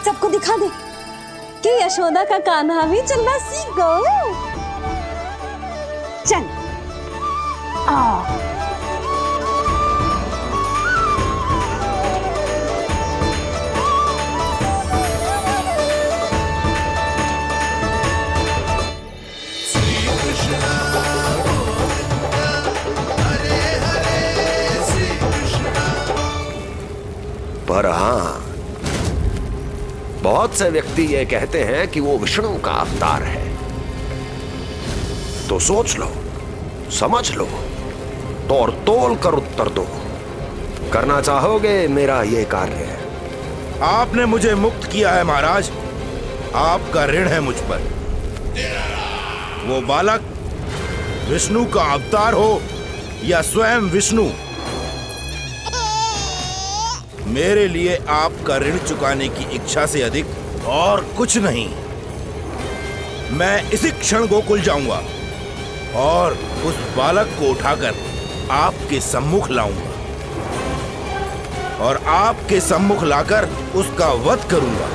सबको दिखा दे कि यशोदा का कान्हा भी चलना सीख गो। चल आ पर हाँ, बहुत से व्यक्ति ये कहते हैं कि वो विष्णु का अवतार है। तो सोच लो, समझ लो, तोड़ तोल कर उत्तर दो। करना चाहोगे मेरा ये कार्य? आपने मुझे मुक्त किया है महाराज, आपका ऋण है मुझ पर। वो बालक विष्णु का अवतार हो या स्वयं विष्णु, मेरे लिए आपका ऋण चुकाने की इच्छा से अधिक और कुछ नहीं। मैं इसी क्षण गोकुल जाऊंगा और उस बालक को उठाकर आपके सम्मुख लाऊंगा और आपके सम्मुख लाकर उसका वध करूंगा।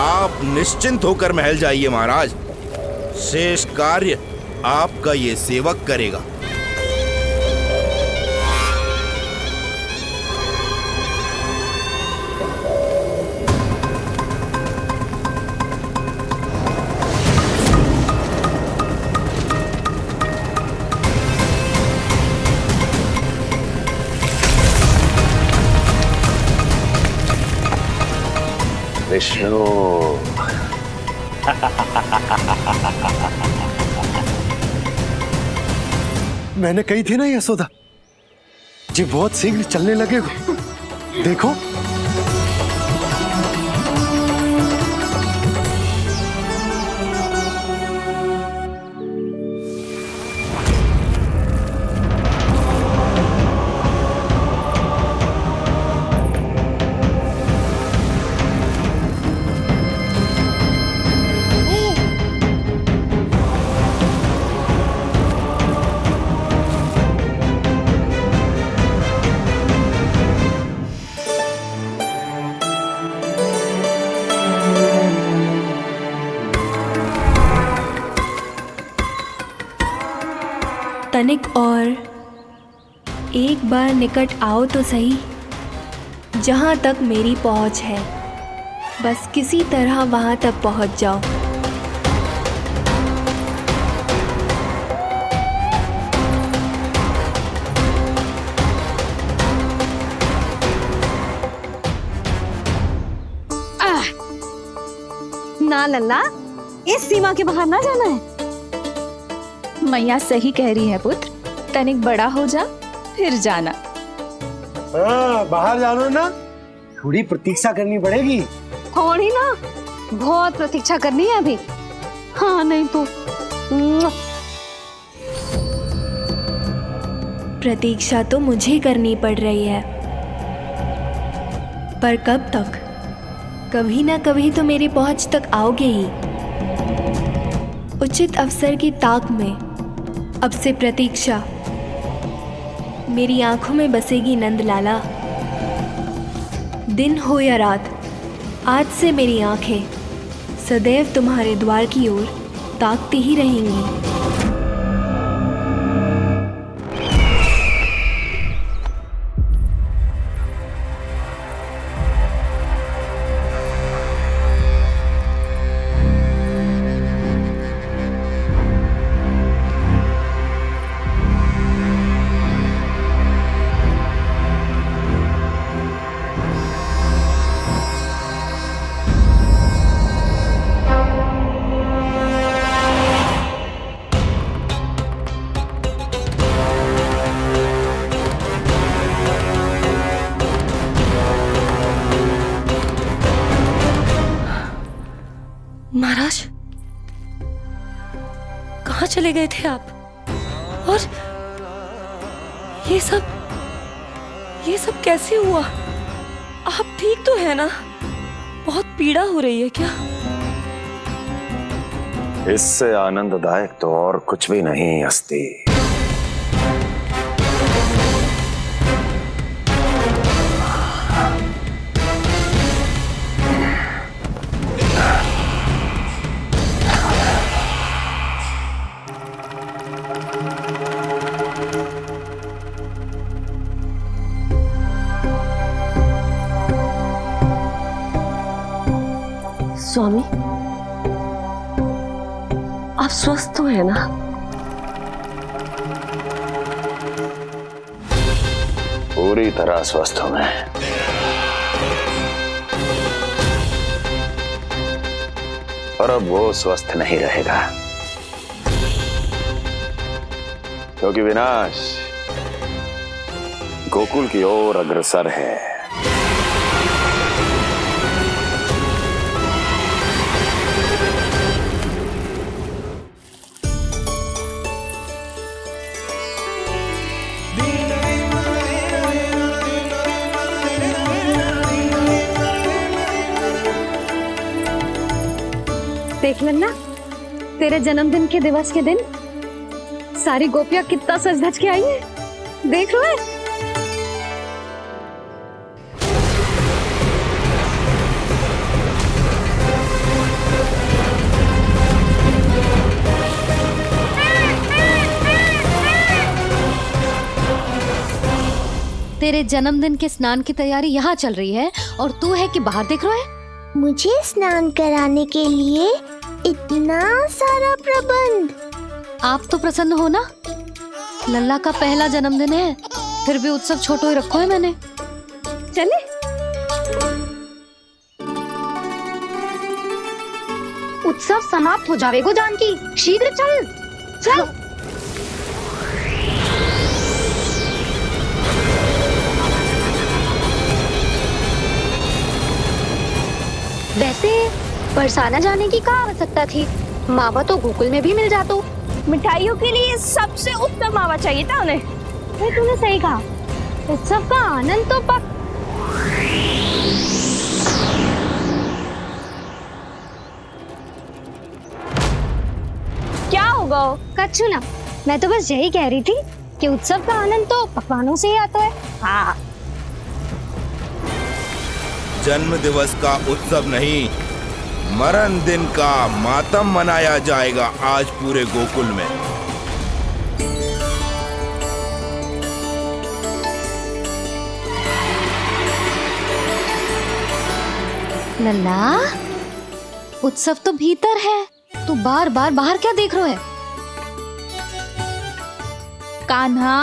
आप निश्चिंत होकर महल जाइए महाराज, शेष कार्य आपका ये सेवक करेगा। विष्णु मैंने कही थी ना यशोदा जी, बहुत शीघ्र चलने लगे। देखो तनिक और एक बार निकट आओ तो सही, जहाँ तक मेरी पहुँच है, बस किसी तरह वहाँ तक पहुँच जाओ। ना लल्ला, इस सीमा के बाहर ना जाना है। मैया सही कह रही है पुत्र, तनिक बड़ा हो जा फिर जाना। बाहर जानो ना, थोड़ी प्रतीक्षा करनी पड़ेगी। थोड़ी ना, बहुत प्रतीक्षा करनी है अभी। हाँ नहीं तो प्रतीक्षा तो मुझे करनी पड़ रही है, पर कब तक? कभी ना कभी तो मेरी पहुंच तक आओगे ही। उचित अवसर की ताक में अब से प्रतीक्षा मेरी आंखों में बसेगी नंदलाला। दिन हो या रात, आज से मेरी आंखें सदैव तुम्हारे द्वार की ओर ताकती ही रहेंगी। महाराज, कहाँ चले गए थे आप? और ये सब कैसे हुआ? आप ठीक तो है ना? बहुत पीड़ा हो रही है क्या? इससे आनंददायक तो और कुछ भी नहीं हस्ती। स्वामी, आप स्वस्थ तो है ना? पूरी तरह स्वस्थ हूं मैं। और अब वो स्वस्थ नहीं रहेगा, क्योंकि विनाश गोकुल की ओर अग्रसर है। देख लेना, तेरे जन्मदिन के दिवस के दिन सारी गोपियां कितना सज धज के आई है। देख लो है। तेरे जन्मदिन के स्नान की तैयारी यहाँ चल रही है और तू है कि बाहर देख रहा है। मुझे स्नान कराने के लिए इतना सारा प्रबंध। आप तो प्रसन्न हो ना, लल्ला का पहला जन्मदिन है, फिर भी उत्सव छोटो ही रखो है मैंने। चले उत्सव समाप्त हो जाएगा जानकी, शीघ्र चल चल। वैसे बरसाना जाने की क्या आवश्यकता थी, मावा तो गोकुल में भी मिल जातो। मिठाइयों के लिए सबसे उत्तम मावा चाहिए था उन्हें। तूने सही कहा, उत्सव का आनंद तो पक। क्या होगा? कच्चू ना, मैं तो बस यही कह रही थी कि उत्सव का आनंद तो पकवानों से ही आता है। हाँ, जन्म दिवस का उत्सव नहीं, मरण दिन का मातम मनाया जाएगा आज पूरे गोकुल में। लल्ला, उत्सव तो भीतर है, तू बार बार बाहर क्या देख रहा है? कान्हा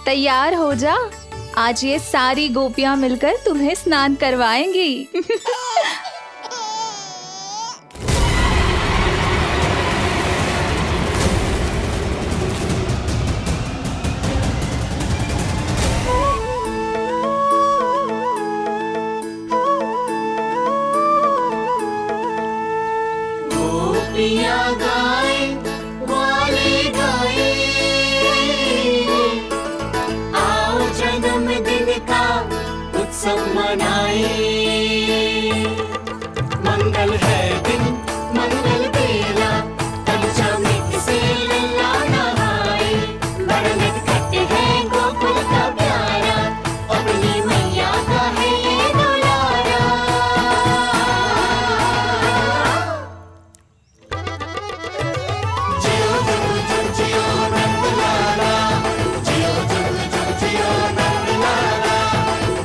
तैयार हो जा, आज ये सारी गोपियां मिलकर तुम्हें स्नान करवाएंगी। मंगल है दिन, मंगल बेला, तब चमित से लल्ला नहाए। बड़ा नटखट है गोकुल का प्यारा, अपनी मैया का है ये दुलारा। जियो जुग जुग जियो नंद लाला, जियो जुग जुग जियो नंद लाला,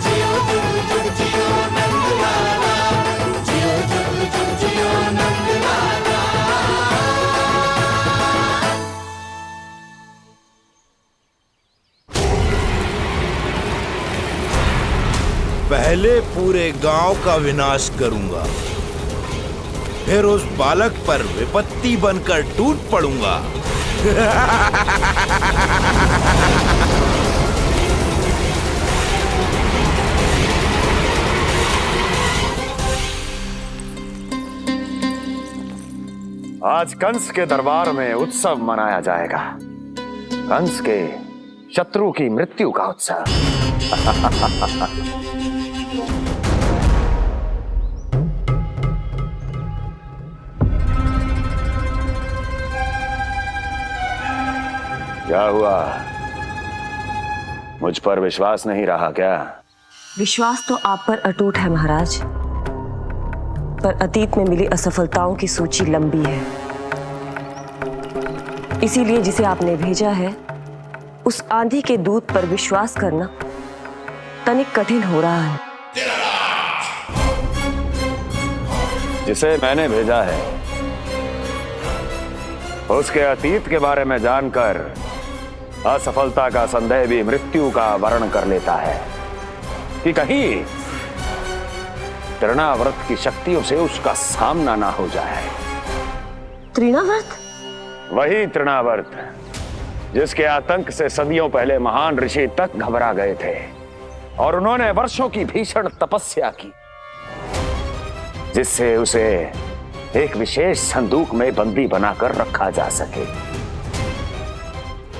जियो जुग जुग जियो नंद लाला, जियो जुग जुग जियो नंद लाला। पहले पूरे गांव का विनाश करूंगा, फिर उस बालक पर विपत्ति बनकर टूट पड़ूंगा। आज कंस के दरबार में उत्सव मनाया जाएगा, कंस के शत्रु की मृत्यु का उत्सव। क्या हुआ, मुझ पर विश्वास नहीं रहा क्या? विश्वास तो आप पर अटूट है महाराज, पर अतीत में मिली असफलताओं की सूची लंबी है। इसीलिए जिसे आपने भेजा है उस आंधी के दूत पर विश्वास करना तनिक कठिन हो रहा है। जिसे मैंने भेजा है उसके अतीत के बारे में जानकर असफलता का संदेह भी मृत्यु का वर्ण कर लेता है कि कहीं तृणाव्रत की शक्तियों से उसका सामना ना हो जाए। तृणाव्रत? वही तृणाव्रत जिसके आतंक से सदियों पहले महान ऋषि तक घबरा गए थे और उन्होंने वर्षों की भीषण तपस्या की जिससे उसे एक विशेष संदूक में बंदी बनाकर रखा जा सके।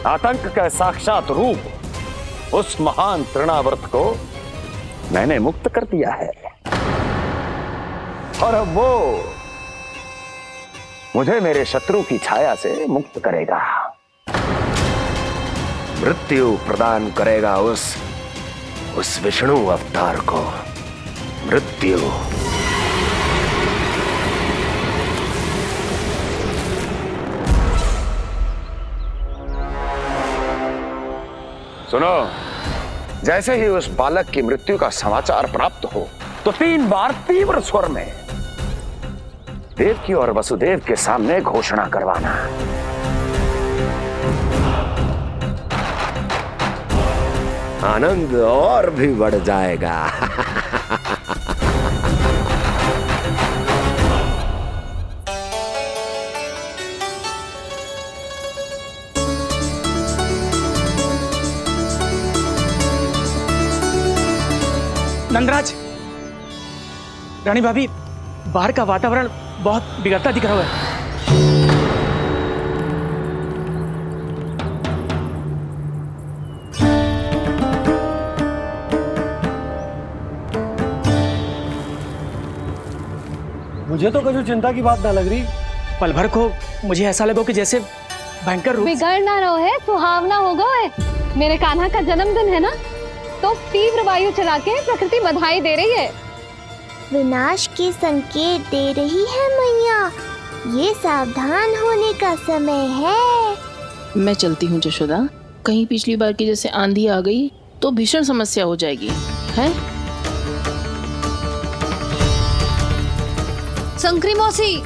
आतंक का साक्षात रूप उस महान तृणाव्रत को मैंने मुक्त कर दिया है और अब वो मुझे मेरे शत्रु की छाया से मुक्त करेगा, मृत्यु प्रदान करेगा उस विष्णु अवतार को मृत्यु। सुनो, जैसे ही उस बालक की मृत्यु का समाचार प्राप्त हो तो 3 बार तीव्र स्वर में देवकी और वसुदेव के सामने घोषणा करवाना। आनंद और भी बढ़ जाएगा। नंदराज, रानी भाभी, बाहर का वातावरण बहुत बिगड़ता दिख रहा है। मुझे तो कुछ चिंता की बात ना लग रही। पल भर को मुझे ऐसा लगो कि जैसे भयंकर रूप बिगड़ ना रहो है, सुहावना होगा है। मेरे कान्हा का जन्मदिन है ना, तो तीव्र वायु चला के प्रकृति बधाई दे रही है। विनाश के संकेत दे रही है मैया, ये सावधान होने का समय है। मैं चलती हूँ जशोदा, कहीं पिछली बार की जैसे आंधी आ गई तो भीषण समस्या हो जाएगी, है? शंकरी मौसी,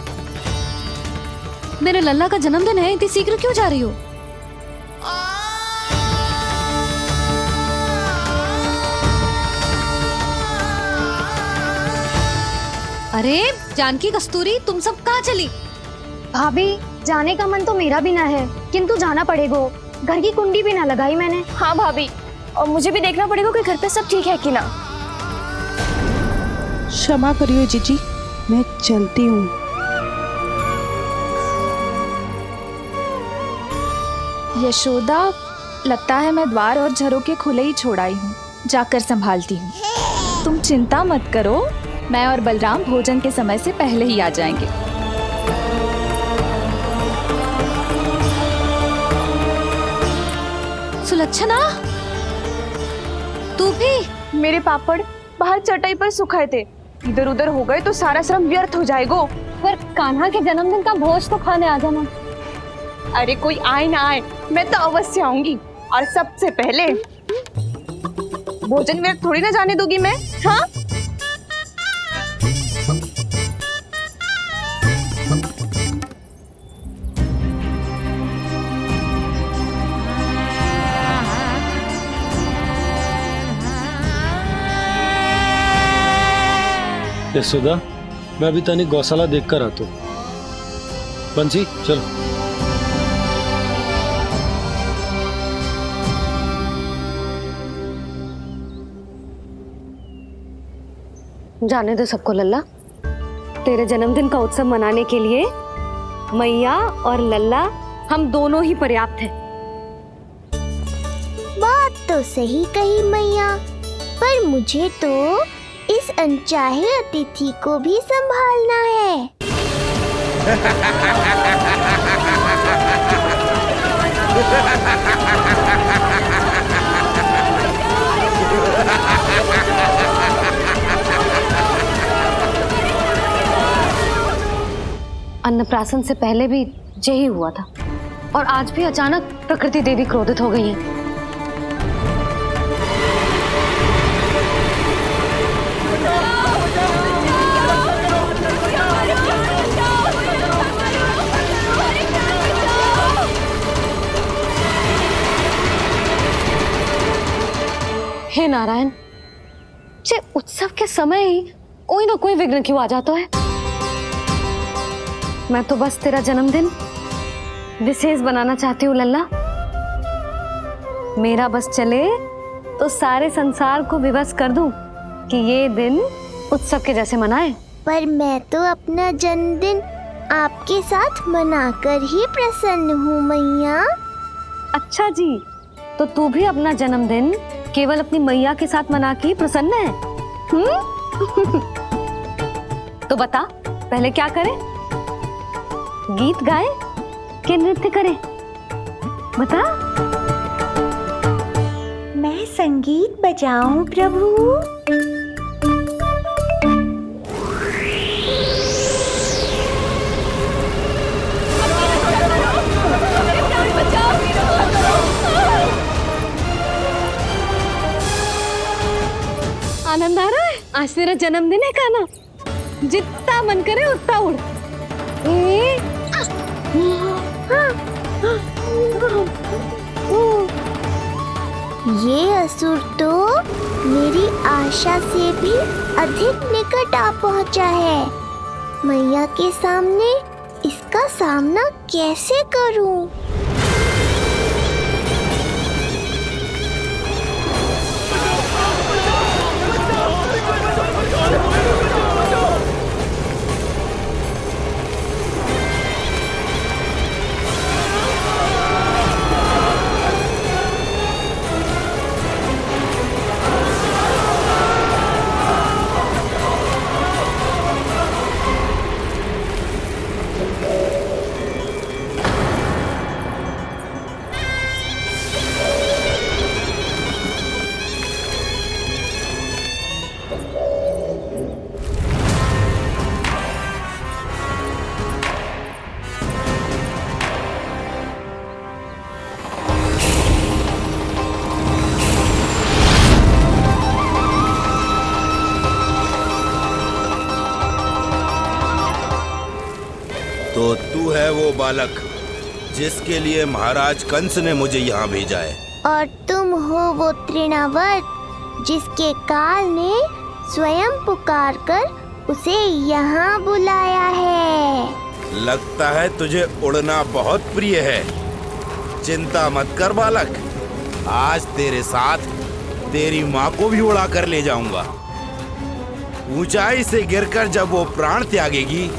मेरे लल्ला का जन्मदिन है, इतनी शीघ्र क्यों जा रही हो? अरे जानकी, कस्तूरी, तुम सब कहाँ चली? भाभी, जाने का मन तो मेरा भी ना है, किंतु जाना पड़ेगा। घर की कुंडी भी ना लगाई मैंने। हाँ भाभी, और मुझे भी देखना पड़ेगा कि घर पे सब ठीक है कि ना। क्षमा करिए जीजी, मैं चलती हूँ। यशोदा, लगता है मैं द्वार और झरोके खुले ही छोड़ आई हूँ, जाकर संभालती हूँ। तुम चिंता मत करो, मैं और बलराम भोजन के समय से पहले ही आ जाएंगे। सुलक्षणा, तू भी? मेरे पापड़ बाहर चटाई पर सुखाए थे, इधर उधर हो गए तो सारा श्रम व्यर्थ हो जाएगा। पर कान्हा के जन्मदिन का भोज तो खाने आ जाना। अरे कोई आए ना आए, मैं तो अवश्य आऊंगी, और सबसे पहले भोजन व्यर्थ थोड़ी ना जाने दूंगी मैं। हाँ, यशोदा, मैं अभी तनिक गौशाला देख कर आता हूँ। बंसी, चलो। जाने दो सबको लल्ला, तेरे जन्मदिन का उत्सव मनाने के लिए मैया और लल्ला हम दोनों ही पर्याप्त हैं। बात तो सही कही मैया, पर मुझे तो इस अनचाहे अतिथि को भी संभालना है। अन्नप्राशन से पहले भी यही हुआ था, और आज भी अचानक प्रकृति देवी क्रोधित हो गई है। हे नारायण, जे उत्सव के समय ही कोई ना कोई विघ्न क्यों आ जाता है। मैं तो बस तेरा जन्मदिन विशेष बनाना चाहती हूँ लल्ला। मेरा बस चले तो सारे संसार को विवश कर दूं कि ये दिन उत्सव के जैसे मनाए। पर मैं तो अपना जन्मदिन आपके साथ मनाकर ही प्रसन्न हूँ मैया। अच्छा जी, तो तू भी अपना जन्मदिन केवल अपनी मैया के साथ मना के ही प्रसन्न है? तो बता, पहले क्या करें? गीत गाए कि नृत्य करें? बता। मैं संगीत बजाऊं प्रभु? आनंद आ रहा है? आज तेरा जन्मदिन है कान्हा, जितना मन करे उतना उड़। ये असुर तो मेरी आशा से भी अधिक निकट आ पहुंचा है। मैया के सामने इसका सामना कैसे करूं? तो तू है वो बालक जिसके लिए महाराज कंस ने मुझे यहाँ भेजा है। और तुम हो वो तृणावर्त जिसके काल ने स्वयं पुकार कर उसे यहाँ बुलाया है। लगता है तुझे उड़ना बहुत प्रिय है। चिंता मत कर बालक, आज तेरे साथ तेरी माँ को भी उड़ा कर ले जाऊंगा। ऊंचाई से गिरकर जब वो प्राण त्यागेगी,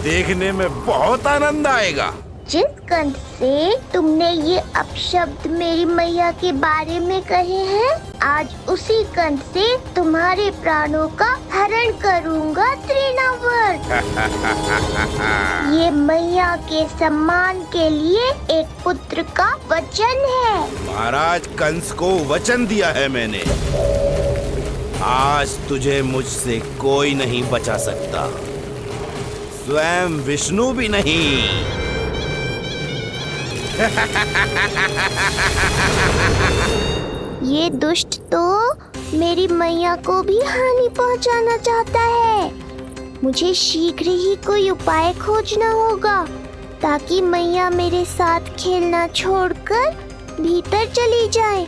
देखने में बहुत आनंद आएगा। जिस कंठ से तुमने ये अपशब्द मेरी मैया के बारे में कहे हैं, आज उसी कंठ से तुम्हारे प्राणों का हरण करूंगा तृणावर्त। ये मैया के सम्मान के लिए एक पुत्र का वचन है। महाराज कंस को वचन दिया है मैंने। आज तुझे मुझसे कोई नहीं बचा सकता, स्वयं विष्णु भी नहीं। ये दुष्ट तो मेरी मैया को भी हानि पहुंचाना चाहता है। मुझे शीघ्र ही कोई उपाय खोजना होगा ताकि मैया मेरे साथ खेलना छोड़कर भीतर चली जाए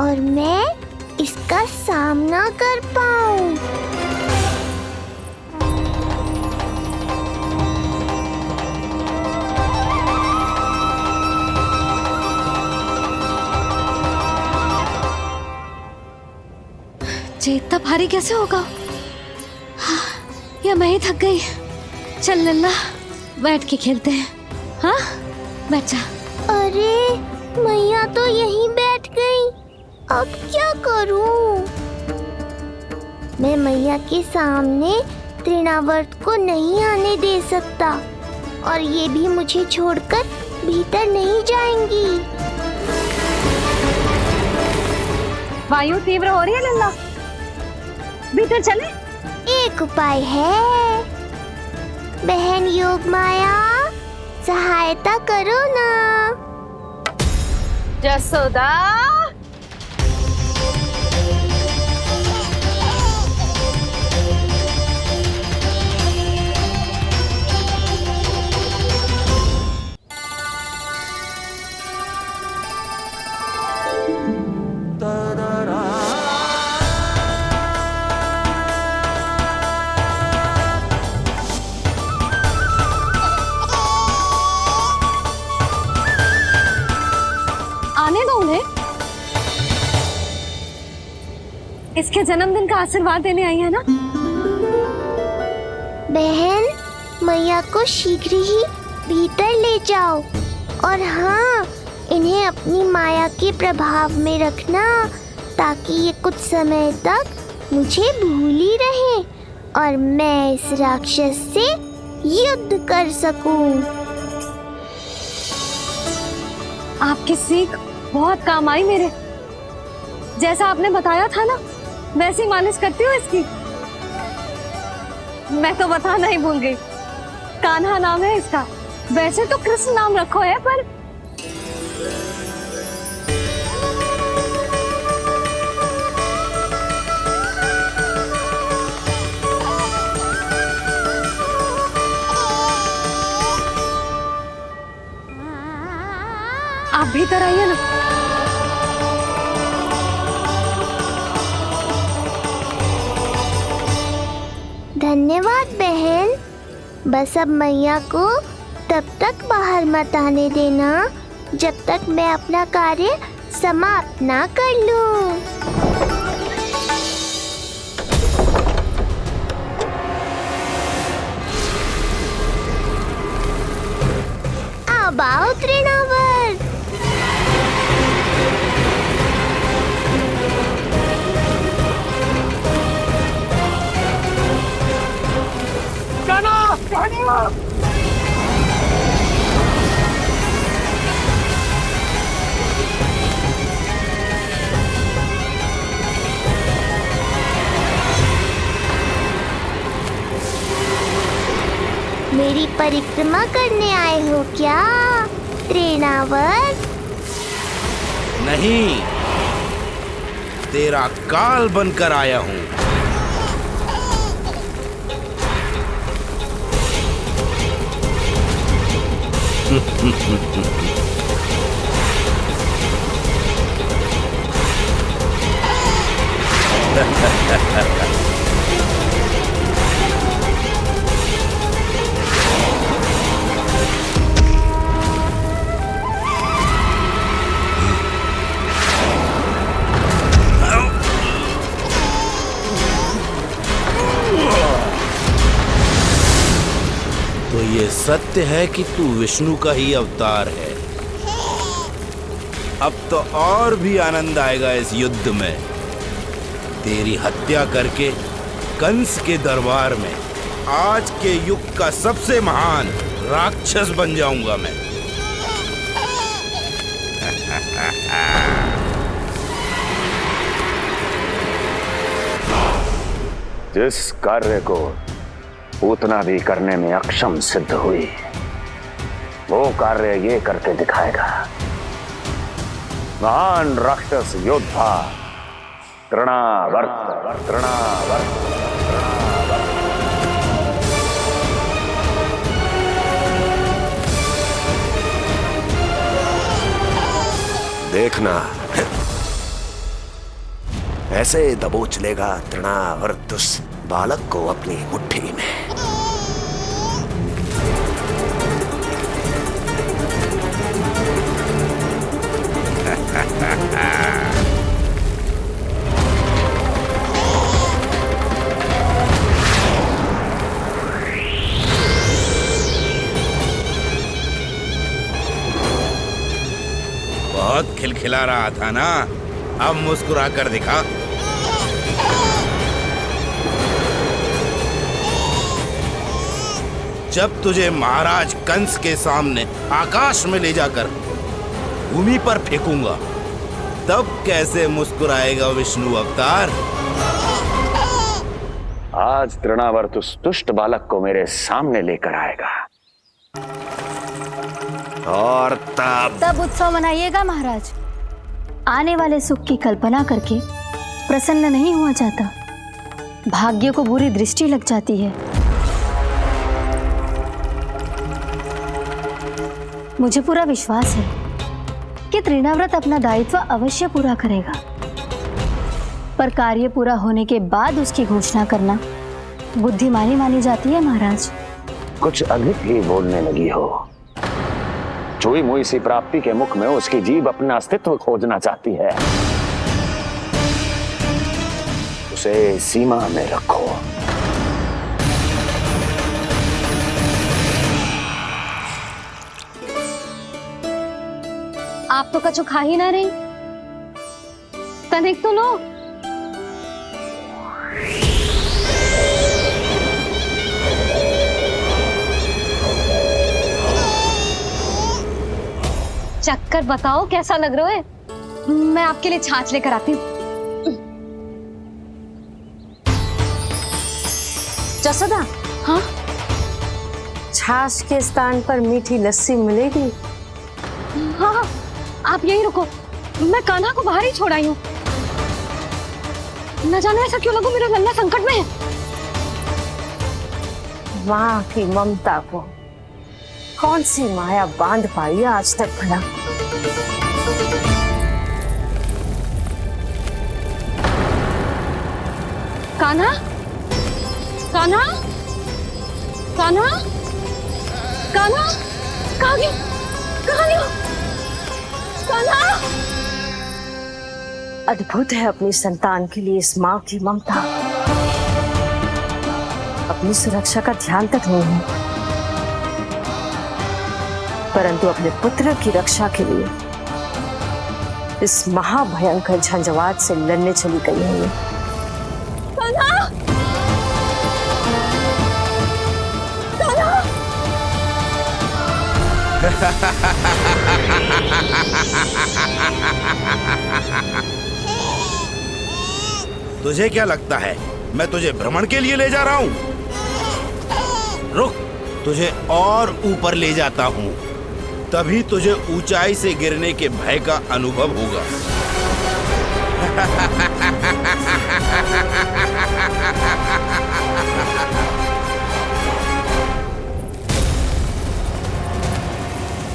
और मैं इसका सामना कर पाऊं। ये इतना भारी कैसे होगा? हाँ, या मैं ही थक गई। चल लल्ला, बैठ के खेलते हैं। हाँ, बैठ जा। अरे मैया तो यहीं बैठ गई, अब क्या करूं? मैं मैया के सामने तृणावर्त को नहीं आने दे सकता और ये भी मुझे छोड़कर भीतर नहीं जाएंगी। वायु तीव्र हो रही है लल्ला, भीतर चले। एक उपाय है, बहन योग माया, सहायता करो ना। जसोदा, da da da इसके जन्मदिन का आशीर्वाद देने आई है ना? बहन, मैया को शीघ्र ही भीतर ले जाओ और हाँ, इन्हें अपनी माया के प्रभाव में रखना ताकि ये कुछ समय तक मुझे भूली रहे और मैं इस राक्षस से युद्ध कर सकूं। आपकी सीख बहुत काम आई मेरे। जैसा आपने बताया था ना, वैसी मालिश करती हूँ इसकी। मैं तो बताना ही भूल गई, कान्हा नाम है इसका। वैसे तो कृष्ण नाम रखो है, पर आप भीतर आइए ना। धन्यवाद बहन। बस अब मैया को तब तक बाहर मत आने देना जब तक मैं अपना कार्य समाप्त ना कर लूं। अब आओ तृणावर। मेरी परिक्रमा करने आए हो क्या तृणावर? नहीं, तेरा काल बनकर आया हूँ। तो ये सत्य है कि तू विष्णु का ही अवतार है। अब तो और भी आनंद आएगा इस युद्ध में। तेरी हत्या करके कंस के दरबार में आज के युग का सबसे महान राक्षस बन जाऊंगा मैं। जिस कार्य को उतना भी करने में अक्षम सिद्ध हुई, वो कार्य ये करके दिखाएगा। महान राक्षस योद्धा तृणावर्त। देखना, ऐसे दबोच लेगा तृणावर्त उस बालक को अपनी मुट्ठी में। बहुत खिलखिला रहा था ना, अब मुस्कुरा कर दिखा। जब तुझे महाराज कंस के सामने आकाश में ले जाकर भूमि पर फेंकूंगा, तब कैसे मुस्कुराएगा विष्णु अवतार? आज तृणावर्त उस दुष्ट बालक को मेरे सामने लेकर आएगा और तब उत्सव मनाइएगा महाराज। आने वाले सुख की कल्पना करके प्रसन्न नहीं हुआ जाता, भाग्य को बुरी दृष्टि लग जाती है। मुझे पूरा विश्वास है कि तृणाव्रत अपना दायित्व अवश्य पूरा करेगा, पर कार्य पूरा होने के बाद उसकी घोषणा करना बुद्धिमानी मानी जाती है महाराज। कुछ अधिक ही बोलने लगी हो। चुई मुई सी प्राप्ति के मुख में उसकी जीभ अपना अस्तित्व खोजना चाहती है। उसे सीमा में रखो। आप तो कछु खा ही ना रही, तनिक तो लो। चक्कर बताओ कैसा लग रहा है? मैं आपके लिए छाछ लेकर आती हूँ। जसोदा, हाँ, छाछ के स्थान पर मीठी लस्सी मिलेगी। हाँ हाँ, आप यहीं रुको, मैं कान्हा को बाहर ही छोड़ आई हूँ। न जाने ऐसा क्यों लगो मेरा लल्ला संकट में है। माँ की ममता को कौन सी माया बांध पाई आज तक भला। कान्हा, कान्हा, कान्हा, कान्हा, कहाँ गया? कहाँ गया? कान्हा! अद्भुत है अपनी संतान के लिए इस माँ की ममता। अपनी सुरक्षा का ध्यान तक नहीं है, परंतु अपने पुत्र की रक्षा के लिए इस महाभयंकर झंझावात से लड़ने चली गई है। कान्हा! कान्हा! तुझे क्या लगता है मैं तुझे भ्रमण के लिए ले जा रहा हूँ? रुक, तुझे और ऊपर ले जाता हूँ, तभी तुझे ऊंचाई से गिरने के भय का अनुभव होगा।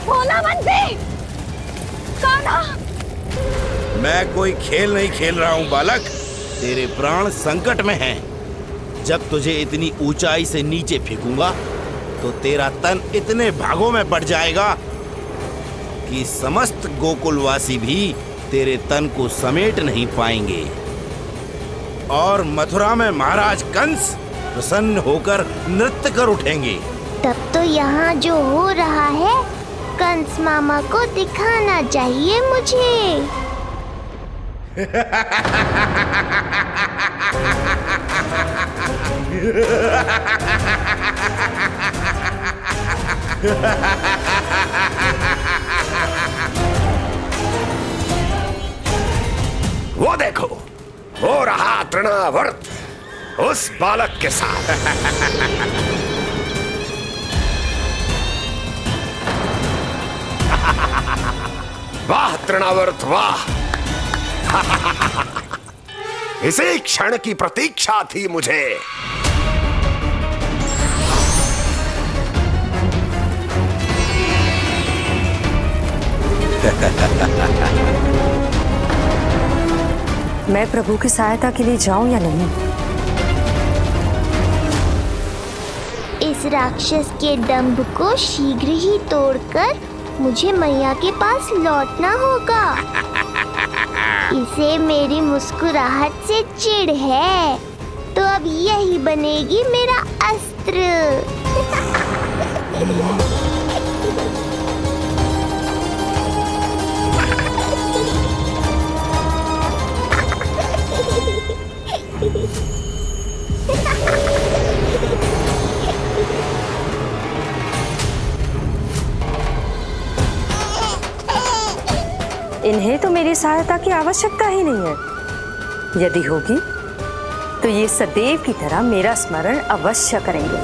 भोला बंसी! कान्हा! मैं कोई खेल नहीं खेल रहा हूँ बालक, तेरे प्राण संकट में हैं। जब तुझे इतनी ऊंचाई से नीचे फेंकूंगा तो तेरा तन इतने भागों में बढ़ जाएगा कि समस्त गोकुलवासी भी तेरे तन को समेट नहीं पाएंगे। और मथुरा में महाराज कंस प्रसन्न होकर नृत्य कर उठेंगे। तब तो यहाँ जो हो रहा है कंस मामा को दिखाना चाहिए मुझे। वो देखो, हो रहा तृणावर्त उस बालक के साथ। वाह तृणावर्त वाह! इसी क्षण की प्रतीक्षा थी मुझे। मैं प्रभु की सहायता के लिए जाऊं या नहीं? इस राक्षस के दंभ को शीघ्र ही तोड़कर मुझे मैया के पास लौटना होगा। इसे मेरी मुस्कुराहट से चिढ़ है, तो अब यही बनेगी मेरा अस्त्र। इन्हें तो मेरी सहायता की आवश्यकता ही नहीं है। यदि होगी तो ये सदैव की तरह मेरा स्मरण अवश्य करेंगे।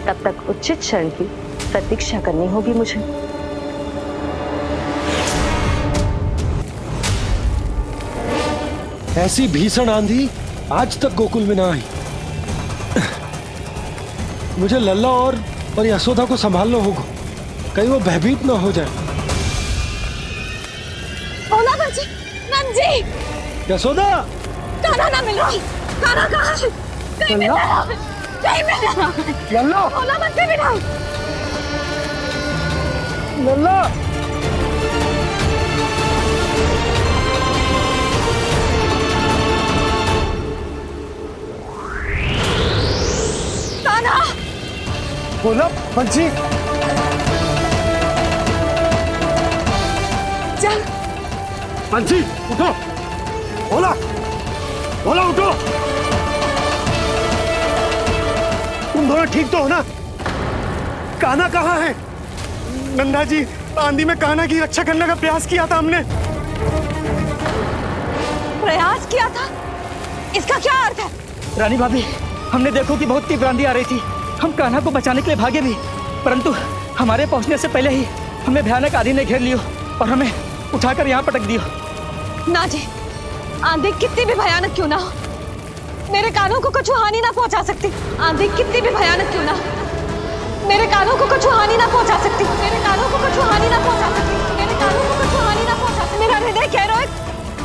तब तक उचित क्षण की प्रतीक्षा करनी होगी मुझे। ऐसी भीषण आंधी आज तक गोकुल में ना आई। मुझे लल्ला और यशोदा को संभालना होगा, कहीं वो भयभीत ना हो जाए। भोला बंसी! नंजी! यशोदा! कान्हा ना मिल रहा। कान्हा कहाँ है? कहीं मिल रहा है। कहीं मिल रहा है। लल्ला! भोला बंसी मिला। लल्ला! बोला बंसी। चल बंसी उठो। बोला बोला उठो। तुम दोनों ठीक तो हो ना? कान्हा कहाँ है? नंदा जी, आंधी में कान्हा की रक्षा करने का प्रयास किया था हमने। प्रयास किया था, इसका क्या अर्थ है? रानी भाभी, हमने देखो कि बहुत तीव्र आंधी आ रही थी। हम कान्हा को बचाने के लिए भागे भी, परंतु हमारे पहुंचने से पहले ही हमें भयानक आंधी ने घेर लियो और हमें उठाकर यहाँ पटक दियो। ना जी, आंधी कितनी भी भयानक क्यों ना हो, मेरे कानों को कुछ हानि ना पहुंचा सकती। आंधी कितनी भी भयानक क्यों ना हो, मेरे कानों को कुछ हानि ना पहुंचा सकती। मेरे कानों को कुछ हानि ना पहुंचा सकती। मेरे कानों को कुछ हानि ना पहुंचा सकती। मेरा हृदय कह रहा है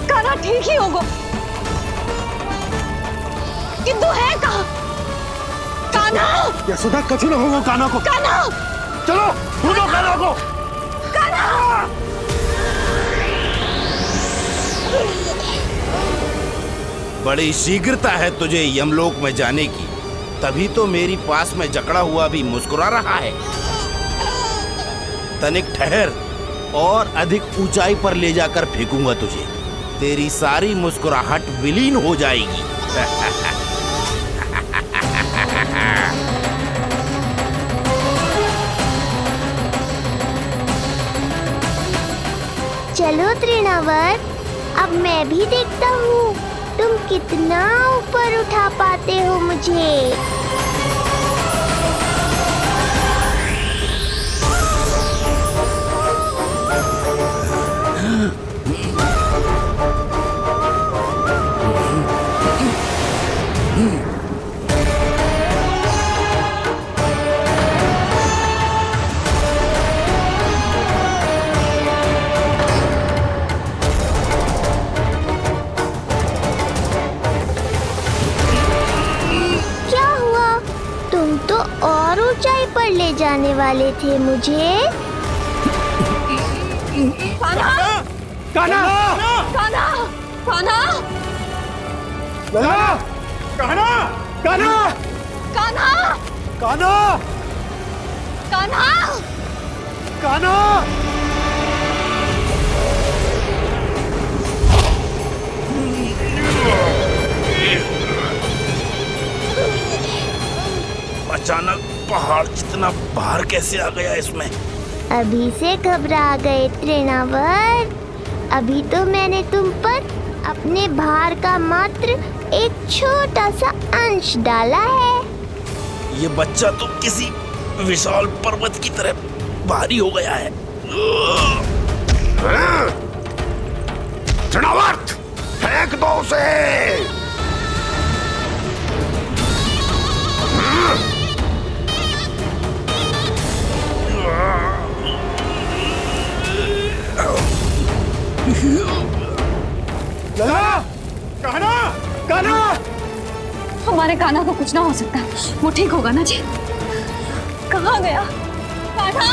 कान्हा ठीक ही होगा, किंतु है कहाँ कान्हा? यशोदा कछु न होगा कान्हा को। कान्हा, चलो ढूंढो कान्हा को। कान्हा! बड़ी शीघ्रता है तुझे यमलोक में जाने की, तभी तो मेरी पास में जकड़ा हुआ भी मुस्कुरा रहा है। तनिक ठहर और अधिक ऊंचाई पर ले जाकर फेंकूंगा तुझे, तेरी सारी मुस्कुराहट विलीन हो जाएगी। चलो तृणावर्त, अब मैं भी देखता हूँ तुम कितना ऊपर उठा पाते हो मुझे। पर ले जाने वाले थे मुझे। कान्हा! कान्हा! कान्हा! कान्हा! कान्हा! कान्हा! कान्हा! कान्हा! कान्हा! कान्हा! कान्हा! अचानक पहाड़ जितना भार कैसे आ गया इसमें? अभी से घबरा गए तृणावर्त, अभी तो मैंने तुम पर अपने भार का मात्र एक छोटा सा अंश डाला है। ये बच्चा तो किसी विशाल पर्वत की तरह भारी हो गया है। तृणावर्त, फेंक दो उसे। कान्हा! कान्हा! हमारे कान्हा को कुछ ना हो सकता, वो ठीक होगा ना जी? कहाँ गया कान्हा?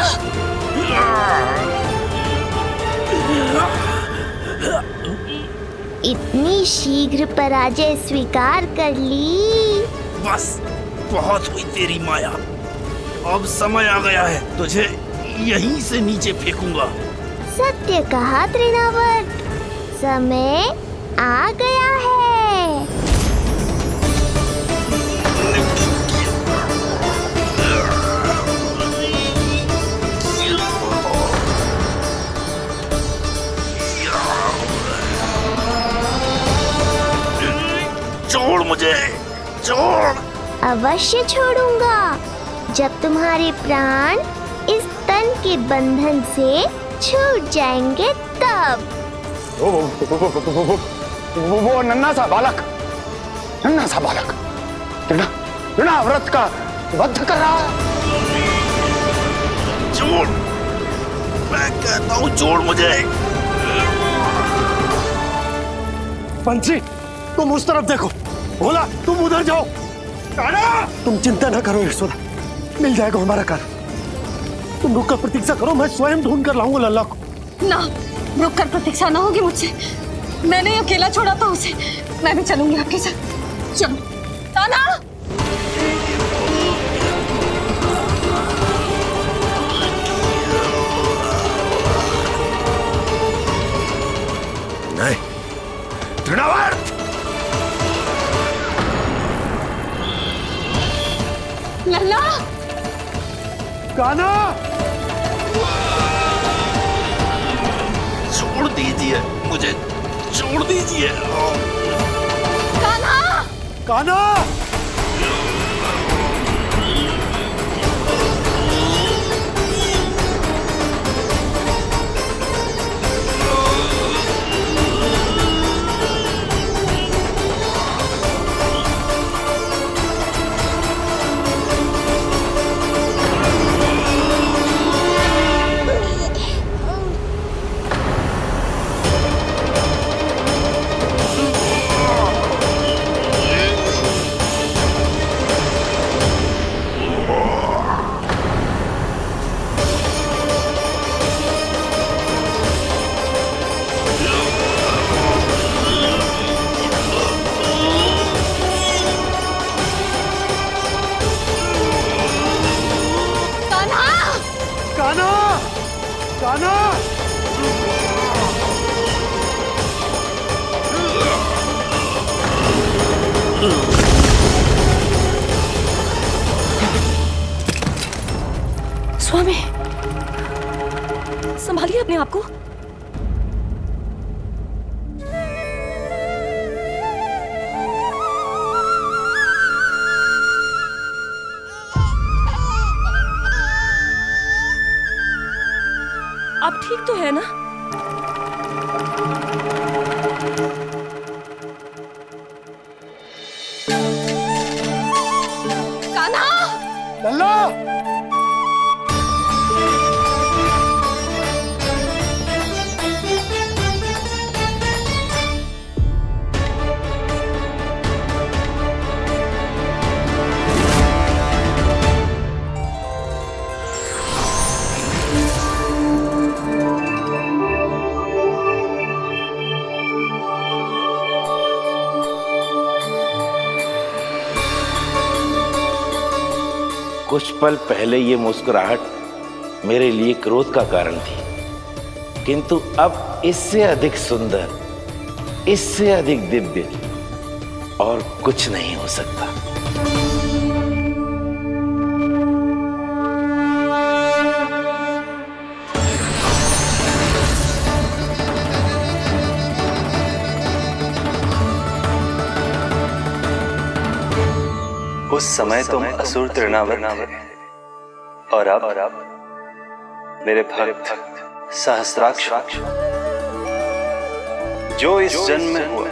इतनी शीघ्र पराजय स्वीकार कर ली। बस बहुत हुई तेरी माया, अब समय आ गया है, तुझे यहीं से नीचे फेंकूंगा। सत्य कहा तृणावर्त, समय आ गया है। छोड़ मुझे, छोड़। अवश्य छोड़ूंगा, जब तुम्हारे प्राण इस तन के बंधन से छूट जाएंगे तब। वो नन्हा सा बालक तृणाव्रत का वध कर रहा है। छोड़, मैं कहता हूँ छोड़ मुझे। बंसी, तुम उस तरफ देखो। भोला, तुम उधर जाओ। कान्हा! तुम चिंता न करो यशोदा, मिल जाएगा हमारा कान्हा। तुम रुक कर प्रतीक्षा करो, मैं स्वयं ढूंढ कर लाऊंगा लल्ला को। ना, रुक कर प्रतीक्षा ना होगी मुझसे, मैंने अकेला छोड़ा था उसे, मैं भी चलूंगी आपके साथ। चलो कान्हा! तृणावर्त! लल्ला! कान्हा! छोड़ दीजिए मुझे, छोड़ दीजिए। कान्हा! कान्हा! स्वामी, संभालिए अपने आप को। आप ठीक तो है ना? कान्हा! लल्ला! कुछ पल पहले ये मुस्कुराहट मेरे लिए क्रोध का कारण थी, किंतु अब इससे अधिक सुंदर, इससे अधिक दिव्य और कुछ नहीं हो सकता। उस समय तुम असुर तृणावर्त थे और अब मेरे भक्त सहस्त्राक्ष। जो इस जन्म में हुआ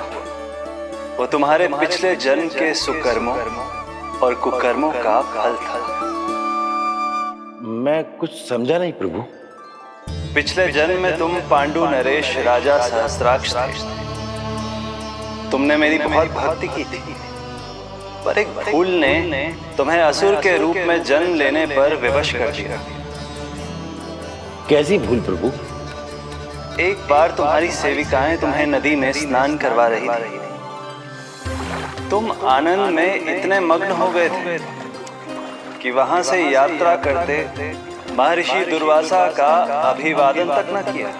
वो तुम्हारे पिछले जन्म के सुकर्मों और कुकर्मों का फल था। मैं कुछ समझा नहीं प्रभु। पिछले जन्म में तुम पांडु नरेश राजा सहस्त्राक्ष थे। तुमने मेरी बहुत भक्ति की थी, पर एक भूल ने तुम्हें असुर के रूप में जन्म लेने पर विवश कर दिया। कैसी भूल प्रभु? एक बार तुम्हारी सेविकाएं तुम्हें नदी में स्नान करवा रही थी। तुम आनंद में इतने मग्न हो गए थे कि वहां से यात्रा करते महर्षि दुर्वासा का अभिवादन तक न किया।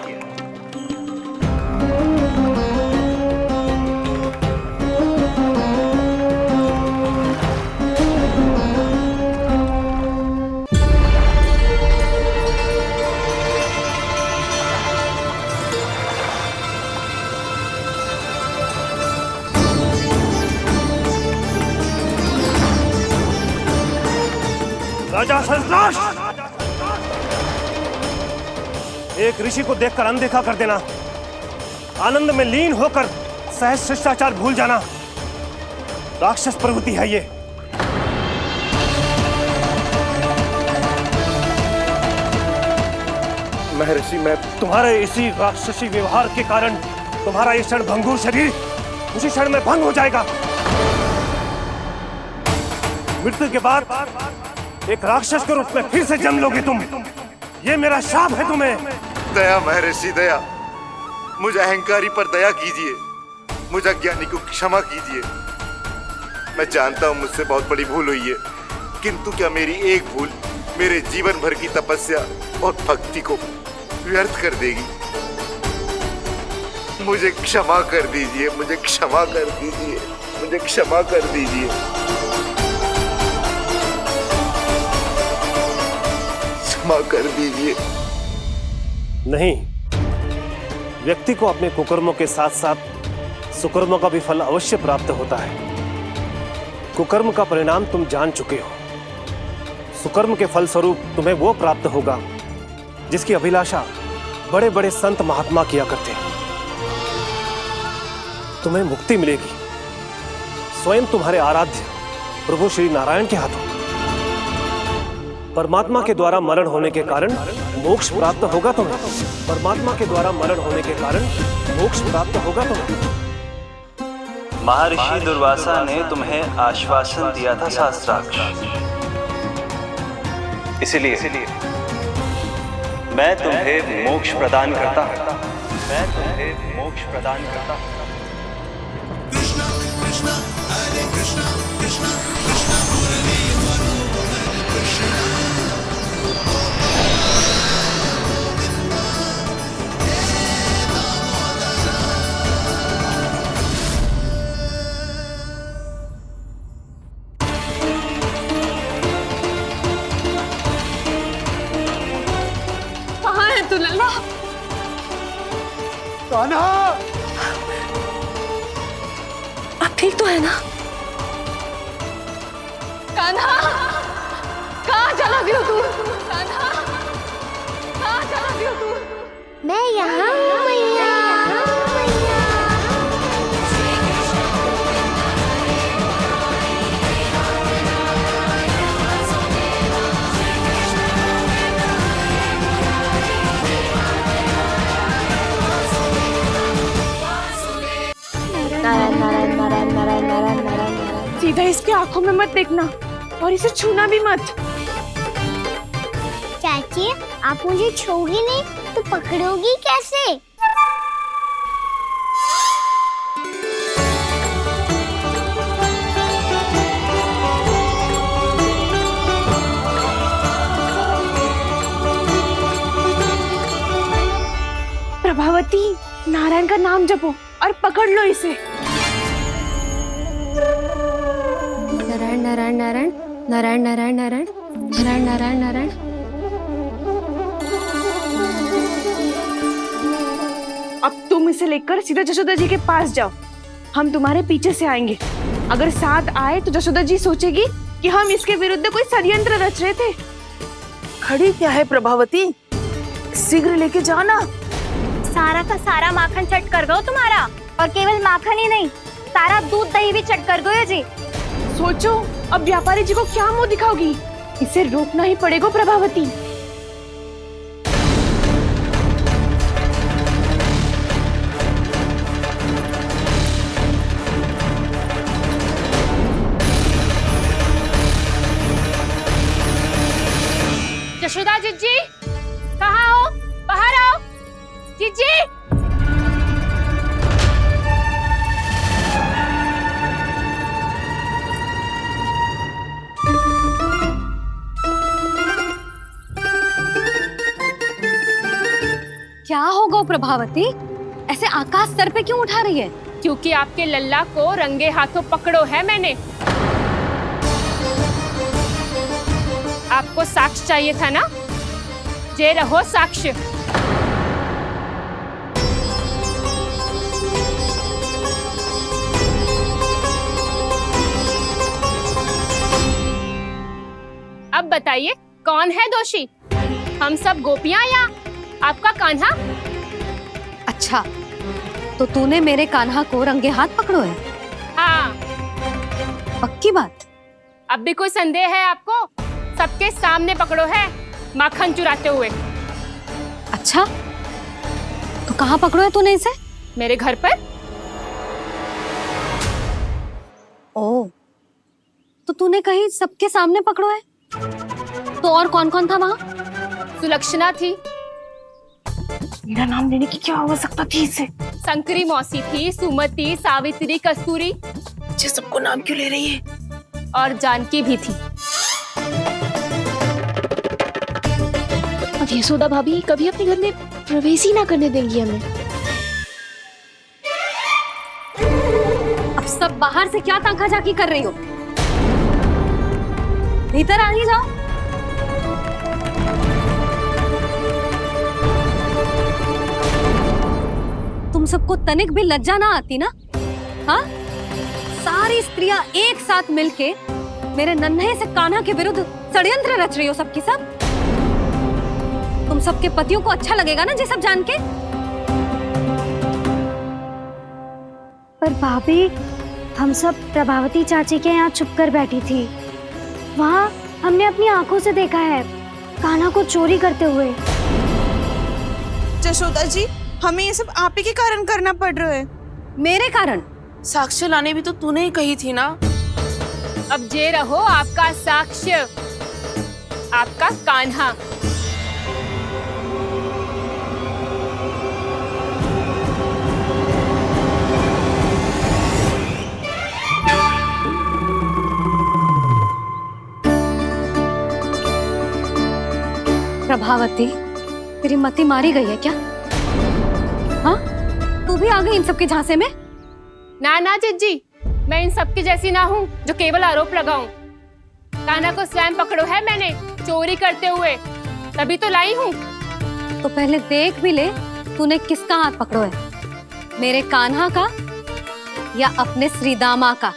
राजा सहस्त्राक्ष! एक ऋषि को देखकर अनदेखा कर देना, आनंद में लीन होकर सहज शिष्टाचार भूल जाना, राक्षस प्रवृत्ति है ये। महर्षि, मैं तुम्हारे इसी राक्षसी व्यवहार के कारण तुम्हारा ये क्षण भंगुर शरीर उसी क्षण में भंग हो जाएगा। मृत्यु के बाद एक राक्षस के रूप में फिर से जन्म लोगे तुम। ये मेरा शाप है तुम्हें। दया महर्षि दया, मुझे अहंकारी पर दया कीजिए, मुझे अज्ञानी को क्षमा कीजिए। मैं जानता हूँ मुझसे बहुत बड़ी भूल हुई है, किंतु क्या मेरी एक भूल मेरे जीवन भर की तपस्या और भक्ति को व्यर्थ कर देगी? मुझे क्षमा कर दीजिए, मुझे क्षमा कर दीजिए, मुझे क्षमा कर दीजिए। क्षमा कर दीजिए। नहीं, व्यक्ति को अपने कुकर्मों के साथ साथ सुकर्मों का भी फल अवश्य प्राप्त होता है। कुकर्म का परिणाम तुम जान चुके हो। सुकर्म के फल स्वरूप तुम्हें वो प्राप्त होगा जिसकी अभिलाषा बड़े बड़े संत महात्मा किया करते हैं। तुम्हें मुक्ति मिलेगी स्वयं तुम्हारे आराध्य प्रभु श्री नारायण के हाथों। परमात्मा के द्वारा मरण होने के कारण मोक्ष प्राप्त होगा तुम्हें। परमात्मा के द्वारा मरण होने के कारण मोक्ष प्राप्त होगा तुम्हें। महर्षि दुर्वासा ने तुम्हें आश्वासन दिया था शास्त्राक्ष, इसलिए मैं तुम्हें मोक्ष प्रदान करता हूं। मैं तुम्हें मोक्ष प्रदान करता हूं। कृष्णा कृष्णा हरे कृष्णा कृष्णा कृष्णा मुरली मनोहर कृष्णा। कहाँ है तू लल्ला? कान्हा, आप ठीक तो है ना? कान्हा, कहाँ चला गया तू? कान्हा, कहाँ चला गया तू? मैं यहाँ हूँ मैया। नारायण नारायण नारायण नारायण नारायण नारायण नारायण। सीधा इसके आंखों में मत देखना और इसे छूना भी मत। चाची, आप मुझे छोड़ोगी नहीं तो पकड़ोगी कैसे? प्रभावती, नारायण का नाम जपो और पकड़ लो इसे। नारायण नारायण नारायण नारायण नारायण नारायण नारायण नारायण नारायण। अब तुम इसे लेकर सीधा जशोदा जी के पास जाओ, हम तुम्हारे पीछे से आएंगे। अगर साथ आए तो जशोदा जी सोचेगी कि हम इसके विरुद्ध कोई षड्यंत्र रच रहे थे। खड़ी क्या है प्रभावती, शीघ्र लेके जाना। सारा का सारा माखन चट कर दो तुम्हारा, और केवल माखन ही नहीं, सारा दूध दही भी चट कर दो ये जी। सोचो अब व्यापारी जी को क्या मुंह दिखाओगी, इसे रोकना ही पड़ेगा प्रभावती। यशोदा जीजी, कहाँ हो? बाहर आओ जीजी। क्या होगा प्रभावती, ऐसे आकाश सर पे क्यों उठा रही है? क्योंकि आपके लल्ला को रंगे हाथों पकड़ो है मैंने। आपको साक्ष्य चाहिए था ना, जे रहो साक्ष्य। अब बताइए कौन है दोषी, हम सब गोपियां या आपका कान्हा? अच्छा, तो तूने मेरे कान्हा को रंगे हाथ पकड़ो है? हाँ। पक्की बात? अब भी कोई संदेह है आपको? सबके सामने पकड़ो है माखन चुराते हुए। अच्छा, तो कहाँ पकड़ो है तूने इसे? मेरे घर पर। ओ, तो तूने कहीं सबके सामने पकड़ो है? तो और कौन कौन था वहाँ? सुलक्षणा थी। मेरा नाम लेने की क्या आवश्यकता थी इसे? संकरी मौसी थी, सुमति, सावित्री, कस्तूरी। ये सबको नाम क्यों ले रही है? और जानकी भी थी। अब यशोदा भाभी कभी अपने घर में प्रवेश ही ना करने देंगी हमें। आप सब बाहर से क्या ताका झाकी कर रही हो? भीतर आ ही जाओ। तुम सबको तनिक भी लज्जा ना आती ना? हाँ, सारी स्त्रियां एक साथ मिलके मेरे नन्हे से कान्हा के विरुद्ध षड्यंत्र रच रही हो सबकी सब। तुम सबके पतियों को अच्छा लगेगा ना ये सब जान के? पर भाभी, हम सब प्रभावती चाची के यहाँ छुप कर बैठी थी। वहाँ हमने अपनी आंखों से देखा है कान्हा को चोरी करते हुए। जशोदा जी, हमें ये सब आप ही के कारण करना पड़ रहा है। मेरे कारण? साक्ष्य लाने भी तो तूने ही कही थी ना। अब जे रहो आपका साक्ष्य, आपका कान्हा। प्रभावती, तेरी मति मारी गई है क्या? हाँ, तू भी आ गई इन सबके झांसे में? ना ना जिज्जी, मैं इन सबकी जैसी ना हूँ जो केवल आरोप लगाऊं। कान्हा को स्वयं पकड़ो है मैंने चोरी करते हुए, तभी तो लाई हूँ। तो पहले देख भी ले तूने किसका हाथ पकड़ो है, मेरे कान्हा का या अपने श्रीदामा का?